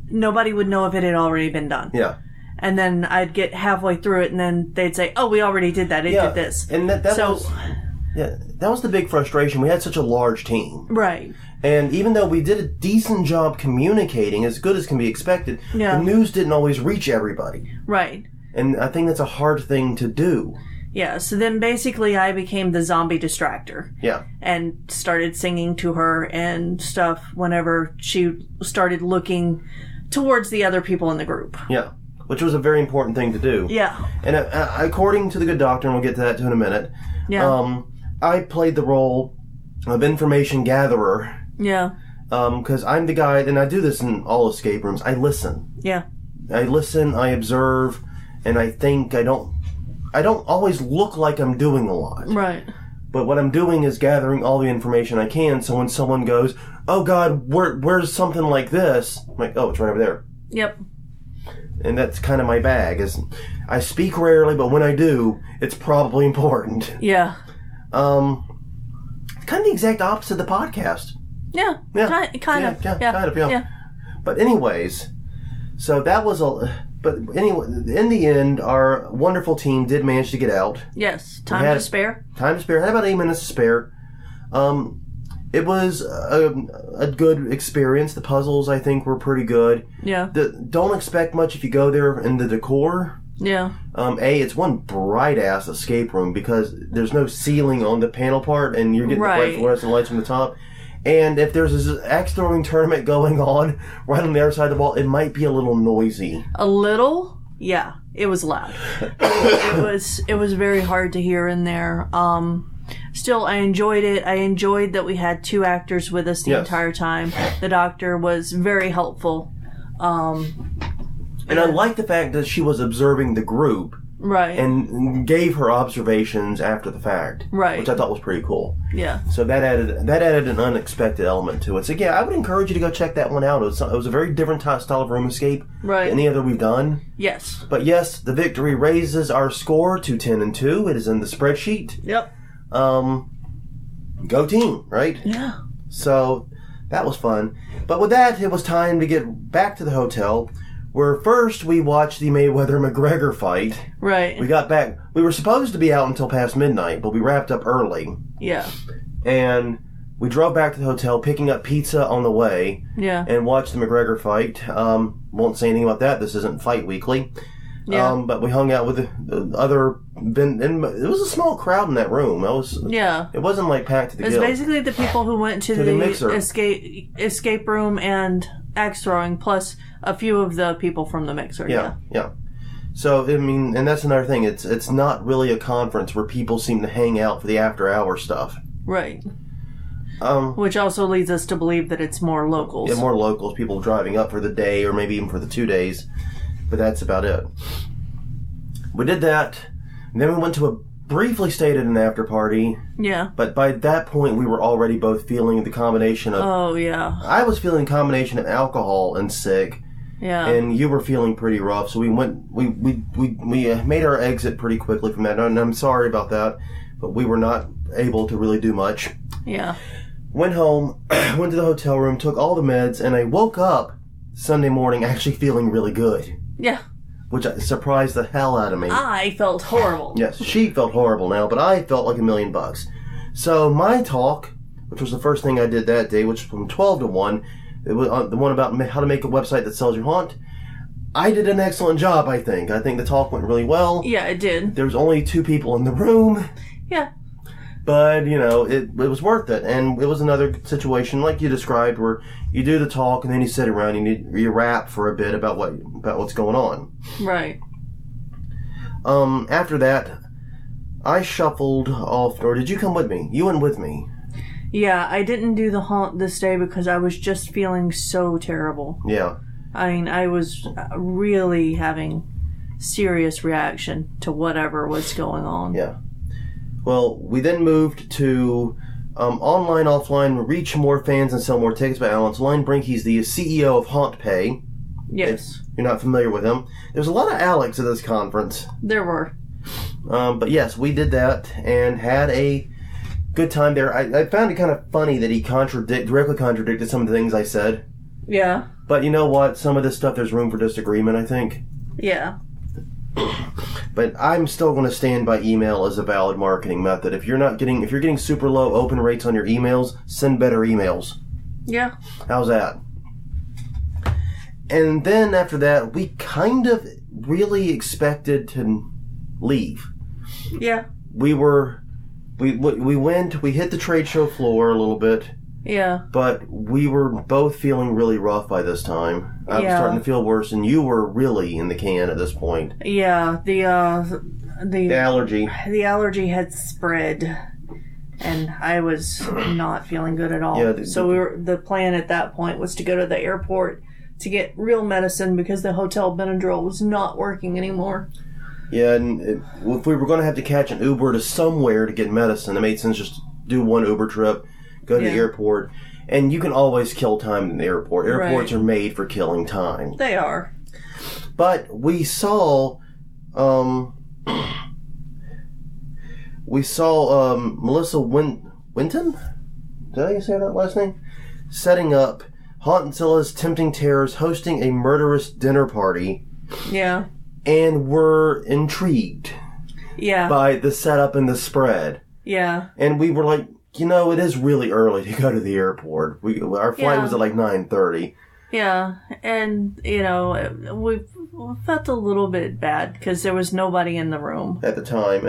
nobody would know if it had already been done. Yeah. And then I'd get halfway through it, and then they'd say, "Oh, we already did that. It did this." And that was the big frustration. We had such a large team. Right. And even though we did a decent job communicating, as good as can be expected, the news didn't always reach everybody. Right. And I think that's a hard thing to do. Yeah, so then basically I became the zombie distractor. Yeah. And started singing to her and stuff whenever she started looking towards the other people in the group. Yeah. Which was a very important thing to do. Yeah. And according to the good doctor, and we'll get to that in a minute, I played the role of information gatherer. Yeah. Because I'm the guy, and I do this in all escape rooms. I listen. Yeah. I listen, I observe, and I think. I don't always look like I'm doing a lot. Right. But what I'm doing is gathering all the information I can, so when someone goes, oh God, where's something like this? I'm like, oh, it's right over there. Yep. And that's kind of my bag. I speak rarely, but when I do, it's probably important. Yeah. Kind of the exact opposite of the podcast. Yeah. Yeah. Kind of. Yeah. But anyways, so that was but anyway, in the end, our wonderful team did manage to get out. Yes. Time to spare. Time to spare. Had about 8 minutes to spare. It was a good experience. The puzzles, I think, were pretty good. Yeah. Don't expect much if you go there in the decor. Yeah. It's one bright-ass escape room because there's no ceiling on the panel part, and you're getting the bright fluorescent lights from the top. And if there's this axe throwing tournament going on right on the other side of the wall, it might be a little noisy. A little? Yeah. It was loud. It was very hard to hear in there. Still, I enjoyed it. I enjoyed that we had 2 actors with us the entire time. The doctor was very helpful. And I like the fact that she was observing the group. Right. And gave her observations after the fact. Right. Which I thought was pretty cool. Yeah. So that added an unexpected element to it. So yeah, I would encourage you to go check that one out. It was a very different style of room escape than any other we've done. Yes. But yes, the victory raises our score to 10-2. It is in the spreadsheet. Yep. Go team, right? Yeah. So that was fun. But with that, it was time to get back to the hotel, where first we watched the Mayweather-McGregor fight. Right. We got back. We were supposed to be out until past midnight, but we wrapped up early. Yeah. And we drove back to the hotel, picking up pizza on the way. Yeah. And watched the McGregor fight. Won't say anything about that. This isn't Fight Weekly. Yeah. But we hung out with the other... And it was a small crowd in that room. It wasn't like packed to the It's gills. basically the people who went to the escape room and axe throwing, plus a few of the people from the mixer. Yeah. So, I mean, and that's another thing. It's not really a conference where people seem to hang out for the after-hour stuff. Right. Which also leads us to believe that it's more locals. Yeah, more locals, people driving up for the day or maybe even for the 2 days. But that's about it. We did that. And then we went to a briefly stayed at an after party. Yeah. But by that point, we were already both feeling the combination of... Oh, yeah. I was feeling a combination of alcohol and sick. Yeah. And you were feeling pretty rough. So we made our exit pretty quickly from that. And I'm sorry about that. But we were not able to really do much. Yeah. Went home, went to the hotel room, took all the meds, and I woke up Sunday morning actually feeling really good. Yeah. Which surprised the hell out of me. I felt horrible. Yes, she felt horrible now, but I felt like $1,000,000. So my talk, which was the first thing I did that day, which was from 12 to 1, it was the one about how to make a website that sells your haunt. I did an excellent job, I think. I think the talk went really well. Yeah, it did. There was only 2 people in the room. Yeah. But, it was worth it. And it was another situation like you described where you do the talk and then you sit around and you rap for a bit about what's going on. Right. After that, I shuffled off. Or did you come with me? You went with me. Yeah, I didn't do the haunt this day because I was just feeling so terrible. Yeah. I mean, I was really having serious reaction to whatever was going on. Yeah. Well, we then moved to online, offline, reach more fans and sell more tickets by Alan Linebrink. He's the CEO of HauntPay. Yes. If you're not familiar with him. There's a lot of Alex at this conference. There were. But yes, we did that and had a good time there. I found it kind of funny that he directly contradicted some of the things I said. Yeah. But you know what? Some of this stuff, there's room for disagreement, I think. Yeah. But I'm still going to stand by email as a valid marketing method. If you're getting super low open rates on your emails, send better emails. Yeah. How's that? And then after that, we kind of really expected to leave. Yeah. We went, we hit the trade show floor a little bit. Yeah. But we were both feeling really rough by this time. I was starting to feel worse, and you were really in the can at this point. Yeah, the allergy. The allergy had spread And I was not feeling good at all. Yeah, so the plan at that point was to go to the airport to get real medicine because the Hotel Benadryl was not working anymore. Yeah, and if we were going to have to catch an Uber to somewhere to get medicine, it made sense just do one Uber trip, go to the airport, and you can always kill time in the airport. Airports are made for killing time. They are. But we saw Melissa Winton? Did I say that last name? Setting up Hauntilla's Tempting Terrors, hosting a murderous dinner party. Yeah. And we're intrigued. Yeah. By the setup and the spread. Yeah. And we were like, it is really early to go to the airport. Our flight was at like 9:30. Yeah. And, we felt a little bit bad because there was nobody in the room. At the time.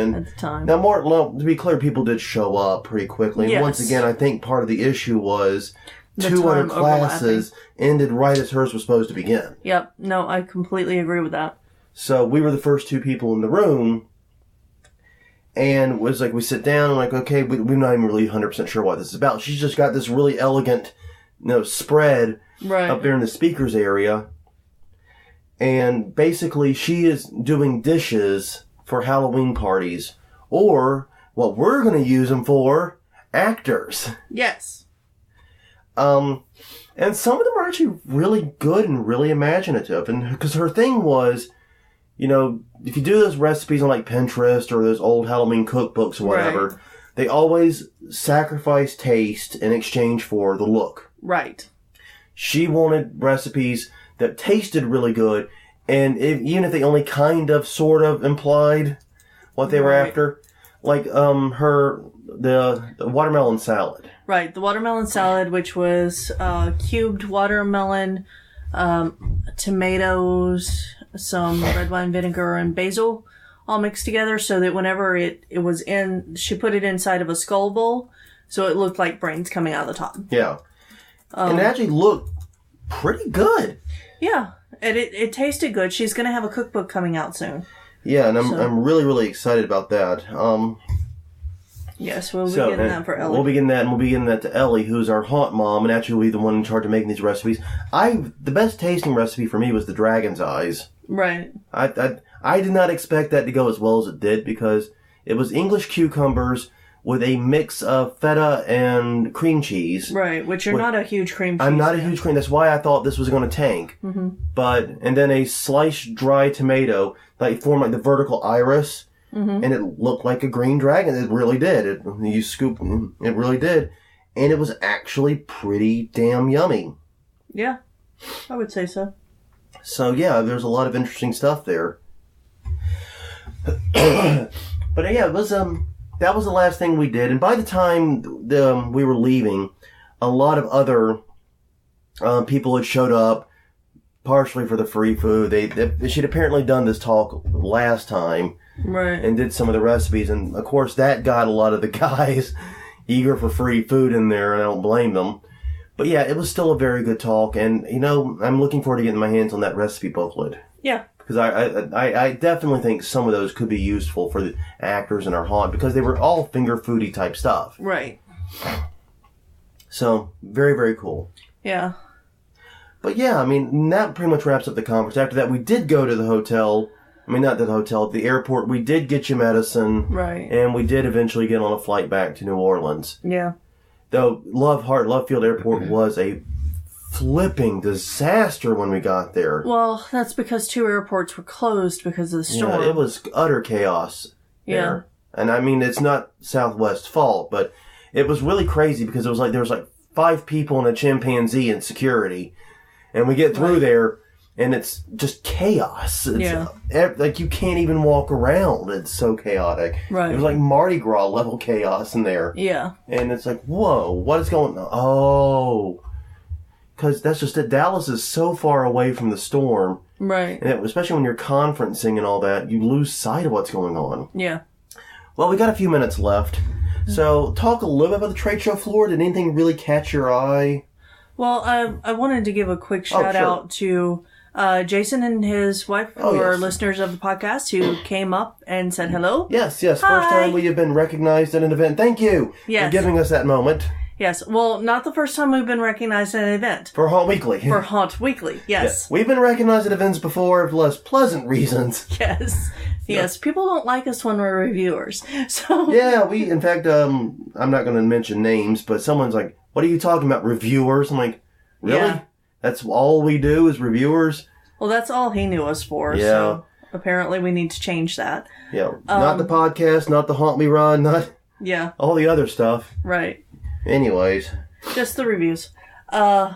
Now, to be clear, people did show up pretty quickly. Yes. And once again, I think part of the issue was two other classes ended right as hers was supposed to begin. Yep. No, I completely agree with that. So we were the first two people in the room. And it was like, we sit down, like, okay, we're not even really 100% sure what this is about. She's just got this really elegant, spread up there in the speakers area. And basically, she is doing dishes for Halloween parties. Or, what we're going to use them for, actors. Yes. And some of them are actually really good and really imaginative. And because her thing was, if you do those recipes on like Pinterest or those old Halloween cookbooks or whatever, they always sacrifice taste in exchange for the look. Right. She wanted recipes that tasted really good, and even if they only kind of, sort of implied what they were after, like the watermelon salad. Right, the watermelon salad, which was cubed watermelon, tomatoes, some red wine vinegar, and basil all mixed together so that whenever it was in, she put it inside of a skull bowl so it looked like brains coming out of the top. Yeah. And it actually looked pretty good. Yeah. And it tasted good. She's going to have a cookbook coming out soon. Yeah, and I'm really, really excited about that. Yes, we'll be getting that for Ellie. We'll be getting that, and we'll be getting that to Ellie, who's our haunt mom, and actually will be the one in charge of making these recipes. The best tasting recipe for me was the dragon's eyes. Right. I did not expect that to go as well as it did, because it was English cucumbers with a mix of feta and cream cheese. Right, which you're not a huge cream cheese. I'm not a huge cream. That's why I thought this was going to tank. Mm-hmm. And then a sliced dry tomato that formed like the vertical iris. Mm-hmm. And it looked like a green dragon. It really did. You scoop it really did. And it was actually pretty damn yummy. Yeah, I would say so. So, yeah, there's a lot of interesting stuff there. But, yeah, it was, that was the last thing we did. And by the time we were leaving, a lot of other people had showed up, partially for the free food. She'd apparently done this talk last time. Right. And did some of the recipes. And, of course, that got a lot of the guys eager for free food in there, and I don't blame them. But, yeah, it was still a very good talk. And, I'm looking forward to getting my hands on that recipe booklet. Yeah. Because I definitely think some of those could be useful for the actors in our haunt, because they were all finger foodie type stuff. Right. So, very, very cool. Yeah. But, yeah, that pretty much wraps up the conference. After that, we did go to the hotel. Not the hotel, at the airport. We did get you medicine. Right. And we did eventually get on a flight back to New Orleans. Yeah. Though Love Field Airport was a flipping disaster when we got there. Well, that's because 2 airports were closed because of the storm. Yeah, it was utter chaos there. Yeah. And it's not Southwest's fault, but it was really crazy because it was like there was 5 people and a chimpanzee in security. And we get through there, and it's just chaos. It's, you can't even walk around. It's so chaotic. Right. It was like Mardi Gras level chaos in there. Yeah. And it's like, whoa, what is going on? Oh. Because that's just it. Dallas is so far away from the storm. Right. And especially when you're conferencing and all that, you lose sight of what's going on. Yeah. Well, we got a few minutes left. So, talk a little bit about the trade show floor. Did anything really catch your eye? Well, I wanted to give a quick shout out to Jason and his wife were listeners of the podcast who came up and said hello. Yes. Hi. First time we have been recognized at an event. Thank you for giving us that moment. Yes. Well, not the first time we've been recognized at an event. For Haunt Weekly. For Haunt Weekly, yes. Yeah. We've been recognized at events before for less pleasant reasons. Yes. Yes. People don't like us when we're reviewers. So yeah, in fact, I'm not going to mention names, but someone's like, what are you talking about, reviewers? I'm like, really? Yeah. That's all we do is reviewers? Well, that's all he knew us for, so apparently we need to change that. Yeah, not the podcast, not the Haunt Me Run, not all the other stuff. Right. Anyways. Just the reviews. Yeah,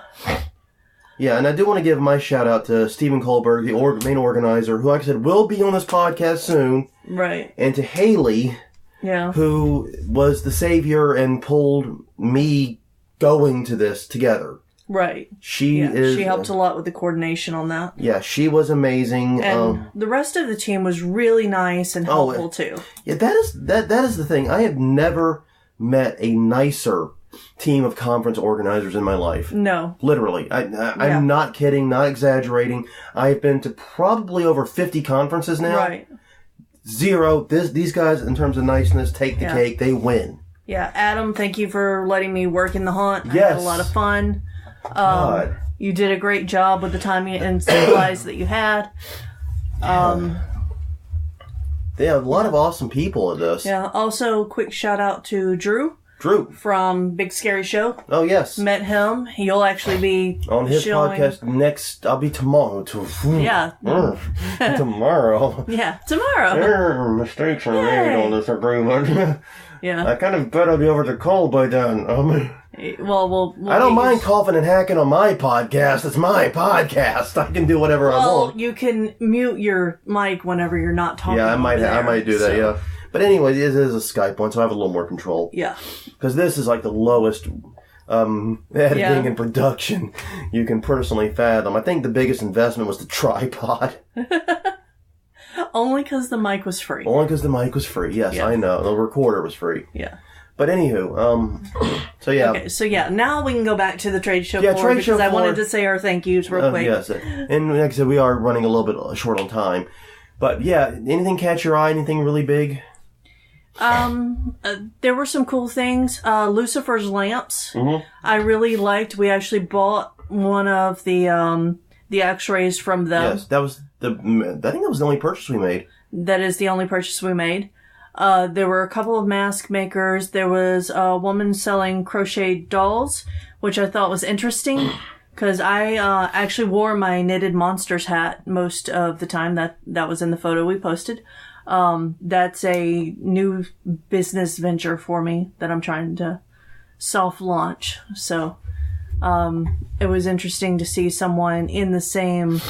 and I do want to give my shout out to Stephen Kohlberg, the main organizer, who, like I said, will be on this podcast soon. Right. And to Haley, who was the savior and pulled me going to this together. Right. She helped a lot with the coordination on that. Yeah, she was amazing. And the rest of the team was really nice and helpful too. Yeah, that is the thing. I have never met a nicer team of conference organizers in my life. No. Literally. I'm not kidding, not exaggerating. I've been to probably over 50 conferences now. Right. Zero. These guys, in terms of niceness, take the cake. They win. Yeah, Adam, thank you for letting me work in the haunt. Yes. I had a lot of fun. You did a great job with the timing and supplies that you had. They have a lot of awesome people at this. Yeah. Also, quick shout out to Drew. From Big Scary Show. Oh, yes. Met him. He'll actually be on his podcast next. I'll be tomorrow. Yeah. Tomorrow. Yeah, tomorrow. Mistakes are made on this agreement. Yeah. I kind of bet I'll be over the call by then. Well, I don't mind coughing and hacking on my podcast. It's my podcast. I can do whatever I want. You can mute your mic whenever you're not talking. Yeah, I might do that. Yeah. But anyway, it is a Skype one, so I have a little more control. Yeah. Because this is like the lowest editing and production you can personally fathom. I think the biggest investment was the tripod. Only because the mic was free. Yes, I know. The recorder was free. Yeah. But anywho, so yeah. Okay, so yeah, now we can go back to the trade show floor because I wanted to say our thank yous real quick. Yes, and like I said, we are running a little bit short on time. But yeah, anything catch your eye? Anything really big? There were some cool things. Lucifer's lamps. Mm-hmm. I really liked. We actually bought one of the X-rays from them. Yes, I think that was the only purchase we made. That is the only purchase we made. There were a couple of mask makers. There was a woman selling crocheted dolls, which I thought was interesting because I actually wore my knitted monsters hat most of the time. That was in the photo we posted. That's a new business venture for me that I'm trying to soft launch. So, it was interesting to see someone in the same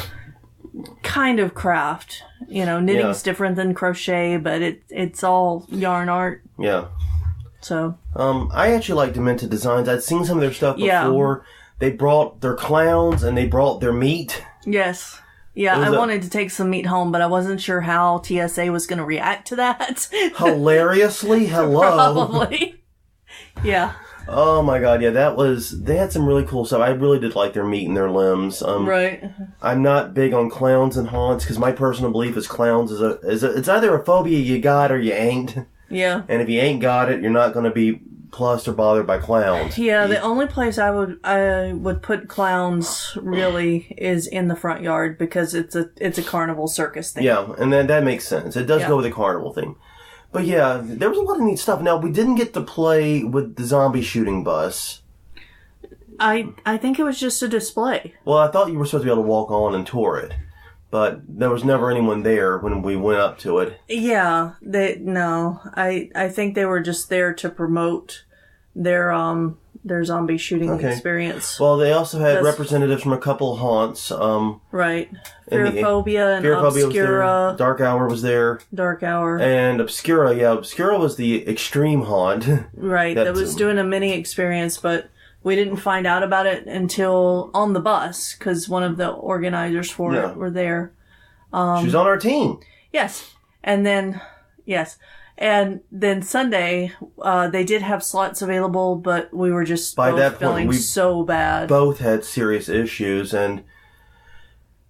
kind of craft. You know, knitting's different than crochet, but it's all yarn art. Yeah. So. I actually like Demented Designs. I'd seen some of their stuff before. Yeah. They brought their clowns and they brought their meat. Yes. Yeah, I wanted to take some meat home, but I wasn't sure how TSA was going to react to that. Hilariously? Hello. Probably. Yeah. Oh my god, yeah, they had some really cool stuff. I really did like their meat and their limbs. Right. I'm not big on clowns and haunts, because my personal belief is clowns it's either a phobia you got or you ain't. Yeah. And if you ain't got it, you're not going to be plussed or bothered by clowns. Yeah, the only place I would put clowns really is in the front yard, because it's a carnival circus thing. Yeah, and then that makes sense. It does go with the carnival thing. But yeah, there was a lot of neat stuff. Now, we didn't get to play with the zombie shooting bus. I think it was just a display. Well, I thought you were supposed to be able to walk on and tour it. But there was never anyone there when we went up to it. Yeah, I think they were just there to promote their zombie shooting experience. Well, they also had representatives from a couple of haunts. Right. Fearphobia and Obscura. Dark Hour was there. Dark Hour. And Obscura, Obscura was the extreme haunt. Right, that was doing a mini experience, but we didn't find out about it until on the bus, because one of the organizers for it were there. She was on our team. Yes. And then Sunday, they did have slots available, but we were just feeling so bad. Both had serious issues, and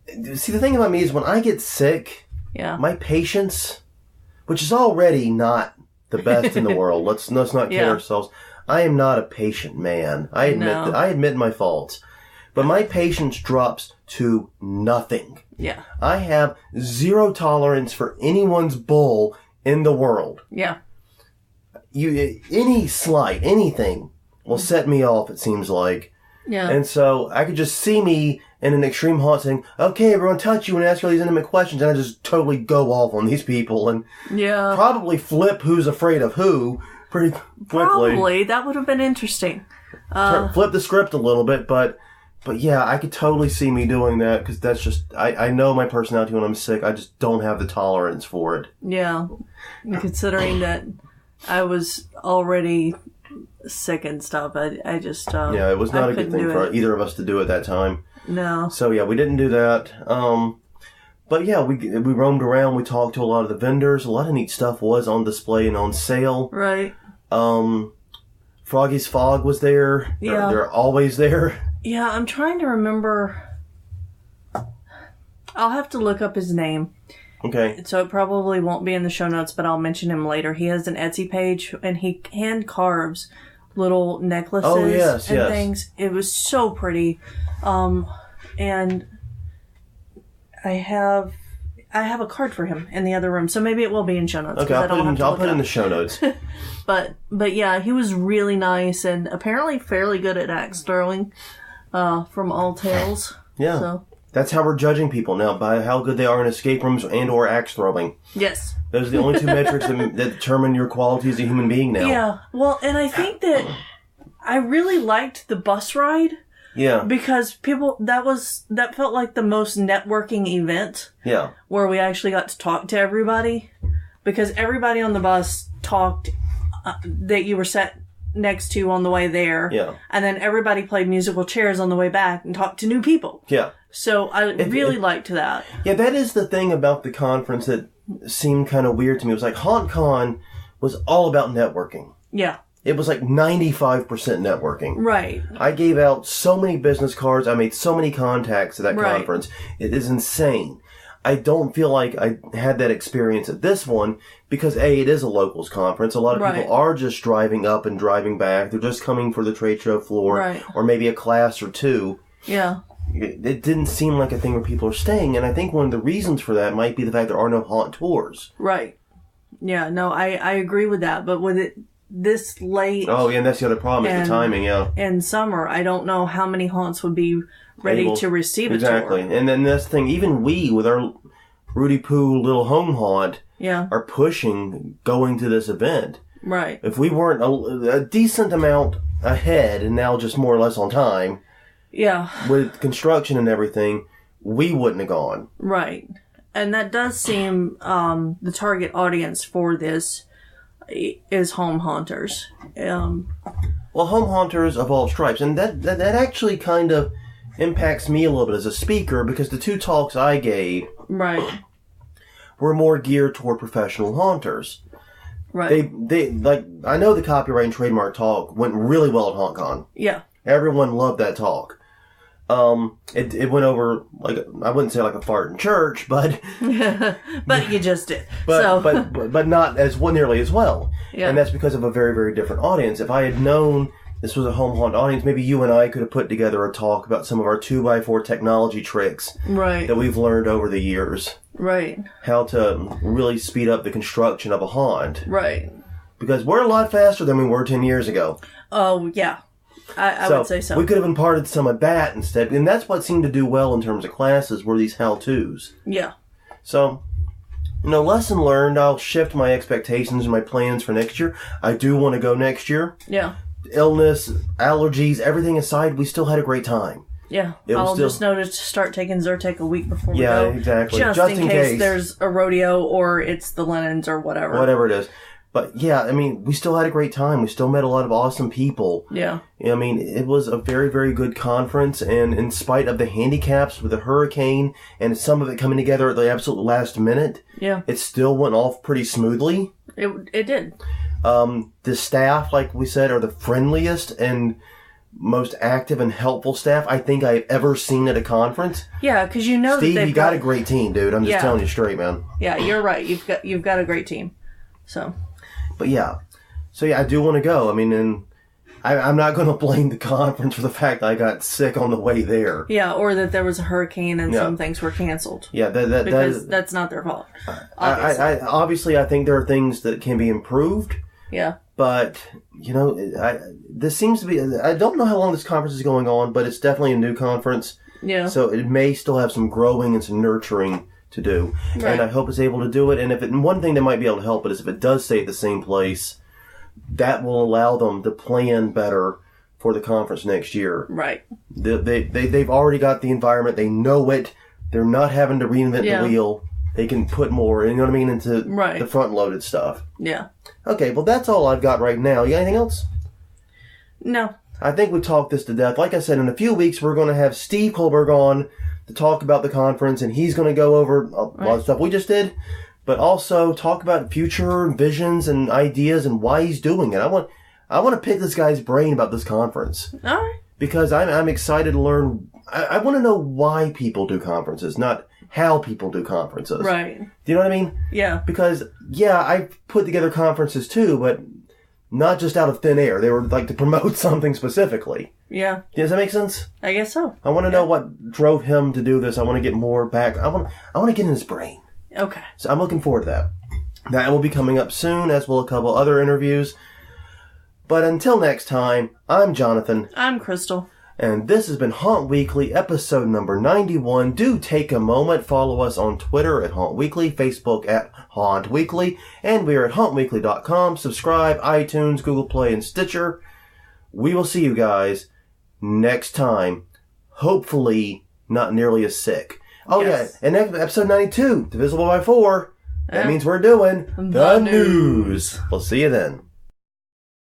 See, the thing about me is when I get sick, my patience, which is already not the best in the world. Let's not kid ourselves. I am not a patient man. I admit my faults. But my patience drops to nothing. Yeah. I have zero tolerance for anyone's bull in the world. Yeah. Any slight, anything will set me off, it seems like. Yeah. And so I could just see me in an extreme haunt saying, okay, everyone touch you and ask all these intimate questions, and I just totally go off on these people and probably flip who's afraid of who pretty quickly. Probably. That would have been interesting. Flip the script a little bit, but yeah, I could totally see me doing that because that's just, I know my personality when I'm sick. I just don't have the tolerance for it. Yeah. Considering that I was already sick and stuff, I just... yeah, it was not a good thing for either of us to do at that time. No. So yeah, we didn't do that. But yeah, we roamed around. We talked to a lot of the vendors. A lot of neat stuff was on display and on sale. Right. Froggy's Fog was there. Yeah. They're always there. Yeah, I'm trying to remember. I'll have to look up his name. Okay. So it probably won't be in the show notes, but I'll mention him later. He has an Etsy page, and he hand carves little necklaces and things. It was so pretty. And I have a card for him in the other room, so maybe it will be in show notes. Okay, I'll put it in the show notes. But yeah, he was really nice and apparently fairly good at axe throwing, from all tales. Yeah. So. That's how we're judging people now, by how good they are in escape rooms and or axe throwing. Yes. Those are the only two metrics that determine your quality as a human being now. Yeah. Well, and I think that I really liked the bus ride. Yeah. Because that felt like the most networking event. Yeah. Where we actually got to talk to everybody. Because everybody on the bus talked that you were sat next to on the way there. Yeah. And then everybody played musical chairs on the way back and talked to new people. Yeah. So I really liked that. Yeah, that is the thing about the conference that seemed kind of weird to me. It was like HauntCon was all about networking. Yeah. It was like 95% networking. Right. I gave out so many business cards. I made so many contacts at that conference. It is insane. I don't feel like I had that experience at this one because, A, it is a locals conference. A lot of people are just driving up and driving back. They're just coming for the trade show floor or maybe a class or two. Yeah. It didn't seem like a thing where people are staying, and I think one of the reasons for that might be the fact there are no haunt tours. Right. Yeah, no, I agree with that, but with it this late... Oh, yeah, and that's the other problem, is the timing, yeah. In summer, I don't know how many haunts would be ready to receive a tour. Exactly, and then that's the thing, even we, with our Rudy Poo little home haunt, are pushing going to this event. Right. If we weren't a decent amount ahead, and now just more or less on time... Yeah. With construction and everything, we wouldn't have gone. Right. And that does seem the target audience for this is home haunters. Well, home haunters of all stripes. And that actually kind of impacts me a little bit as a speaker because the two talks I gave were more geared toward professional haunters. Right. They like, I know the copyright and trademark talk went really well at HauntCon. Yeah. Everyone loved that talk. It went over, like, I wouldn't say like a fart in church, but... but you just did. But not as nearly as well. Yeah. And that's because of a very, very different audience. If I had known this was a home haunt audience, maybe you and I could have put together a talk about some of our 2x4 technology tricks that we've learned over the years. Right. How to really speed up the construction of a haunt. Right. Because we're a lot faster than we were 10 years ago. Oh, yeah. I would say so. We could have imparted some of that instead. And that's what seemed to do well in terms of classes, were these how-tos. Yeah. So, lesson learned. I'll shift my expectations and my plans for next year. I do want to go next year. Yeah. Illness, allergies, everything aside, we still had a great time. Yeah. I'll just notice to start taking Zyrtec a week before we go. Yeah, exactly. Just in case there's a rodeo or it's the Lennons or whatever. Whatever it is. But yeah, I mean, we still had a great time. We still met a lot of awesome people. Yeah. I mean, it was a very, very good conference. And in spite of the handicaps with the hurricane and some of it coming together at the absolute last minute, it still went off pretty smoothly. It did. The staff, like we said, are the friendliest and most active and helpful staff I think I've ever seen at a conference. Yeah, because you know Steve, that you got a great team, dude. I'm just telling you straight, man. Yeah, you're right. You've got a great team. But yeah, I do want to go. I mean, and I'm not going to blame the conference for the fact that I got sick on the way there. Yeah, or that there was a hurricane and some things were canceled. Yeah, because that's not their fault. Obviously, I think there are things that can be improved. Yeah. But, this seems to be... I don't know how long this conference is going on, but it's definitely a new conference. Yeah. So it may still have some growing and some nurturing to do. Right. And I hope it's able to do it. And one thing that might be able to help it is if it does stay at the same place, that will allow them to plan better for the conference next year. Right. They've already got the environment. They know it. They're not having to reinvent the wheel. They can put more, into the front-loaded stuff. Yeah. Okay, well, that's all I've got right now. You got anything else? No. I think we talked this to death. Like I said, in a few weeks, we're going to have Steve Kohlberg on to talk about the conference, and he's going to go over a lot of stuff we just did, but also talk about future visions and ideas and why he's doing it. I want to pick this guy's brain about this conference. All right. Because I'm excited to learn. I want to know why people do conferences, not how people do conferences. Right. Do you know what I mean? Yeah. Because, I put together conferences too, but not just out of thin air. They were like to promote something specifically. Yeah. Does that make sense? I guess so. I want to know what drove him to do this. I want to get more back. I want to get in his brain. Okay. So I'm looking forward to that. That will be coming up soon, as will a couple other interviews. But until next time, I'm Jonathan. I'm Crystal. And this has been Haunt Weekly, episode number 91. Do take a moment. Follow us on Twitter at Haunt Weekly, Facebook at Haunt Weekly, and we are at hauntweekly.com. Subscribe, iTunes, Google Play, and Stitcher. We will see you guys next time. Hopefully not nearly as sick. Oh, yes. And next episode 92, divisible by 4. That means we're doing the news. We'll see you then.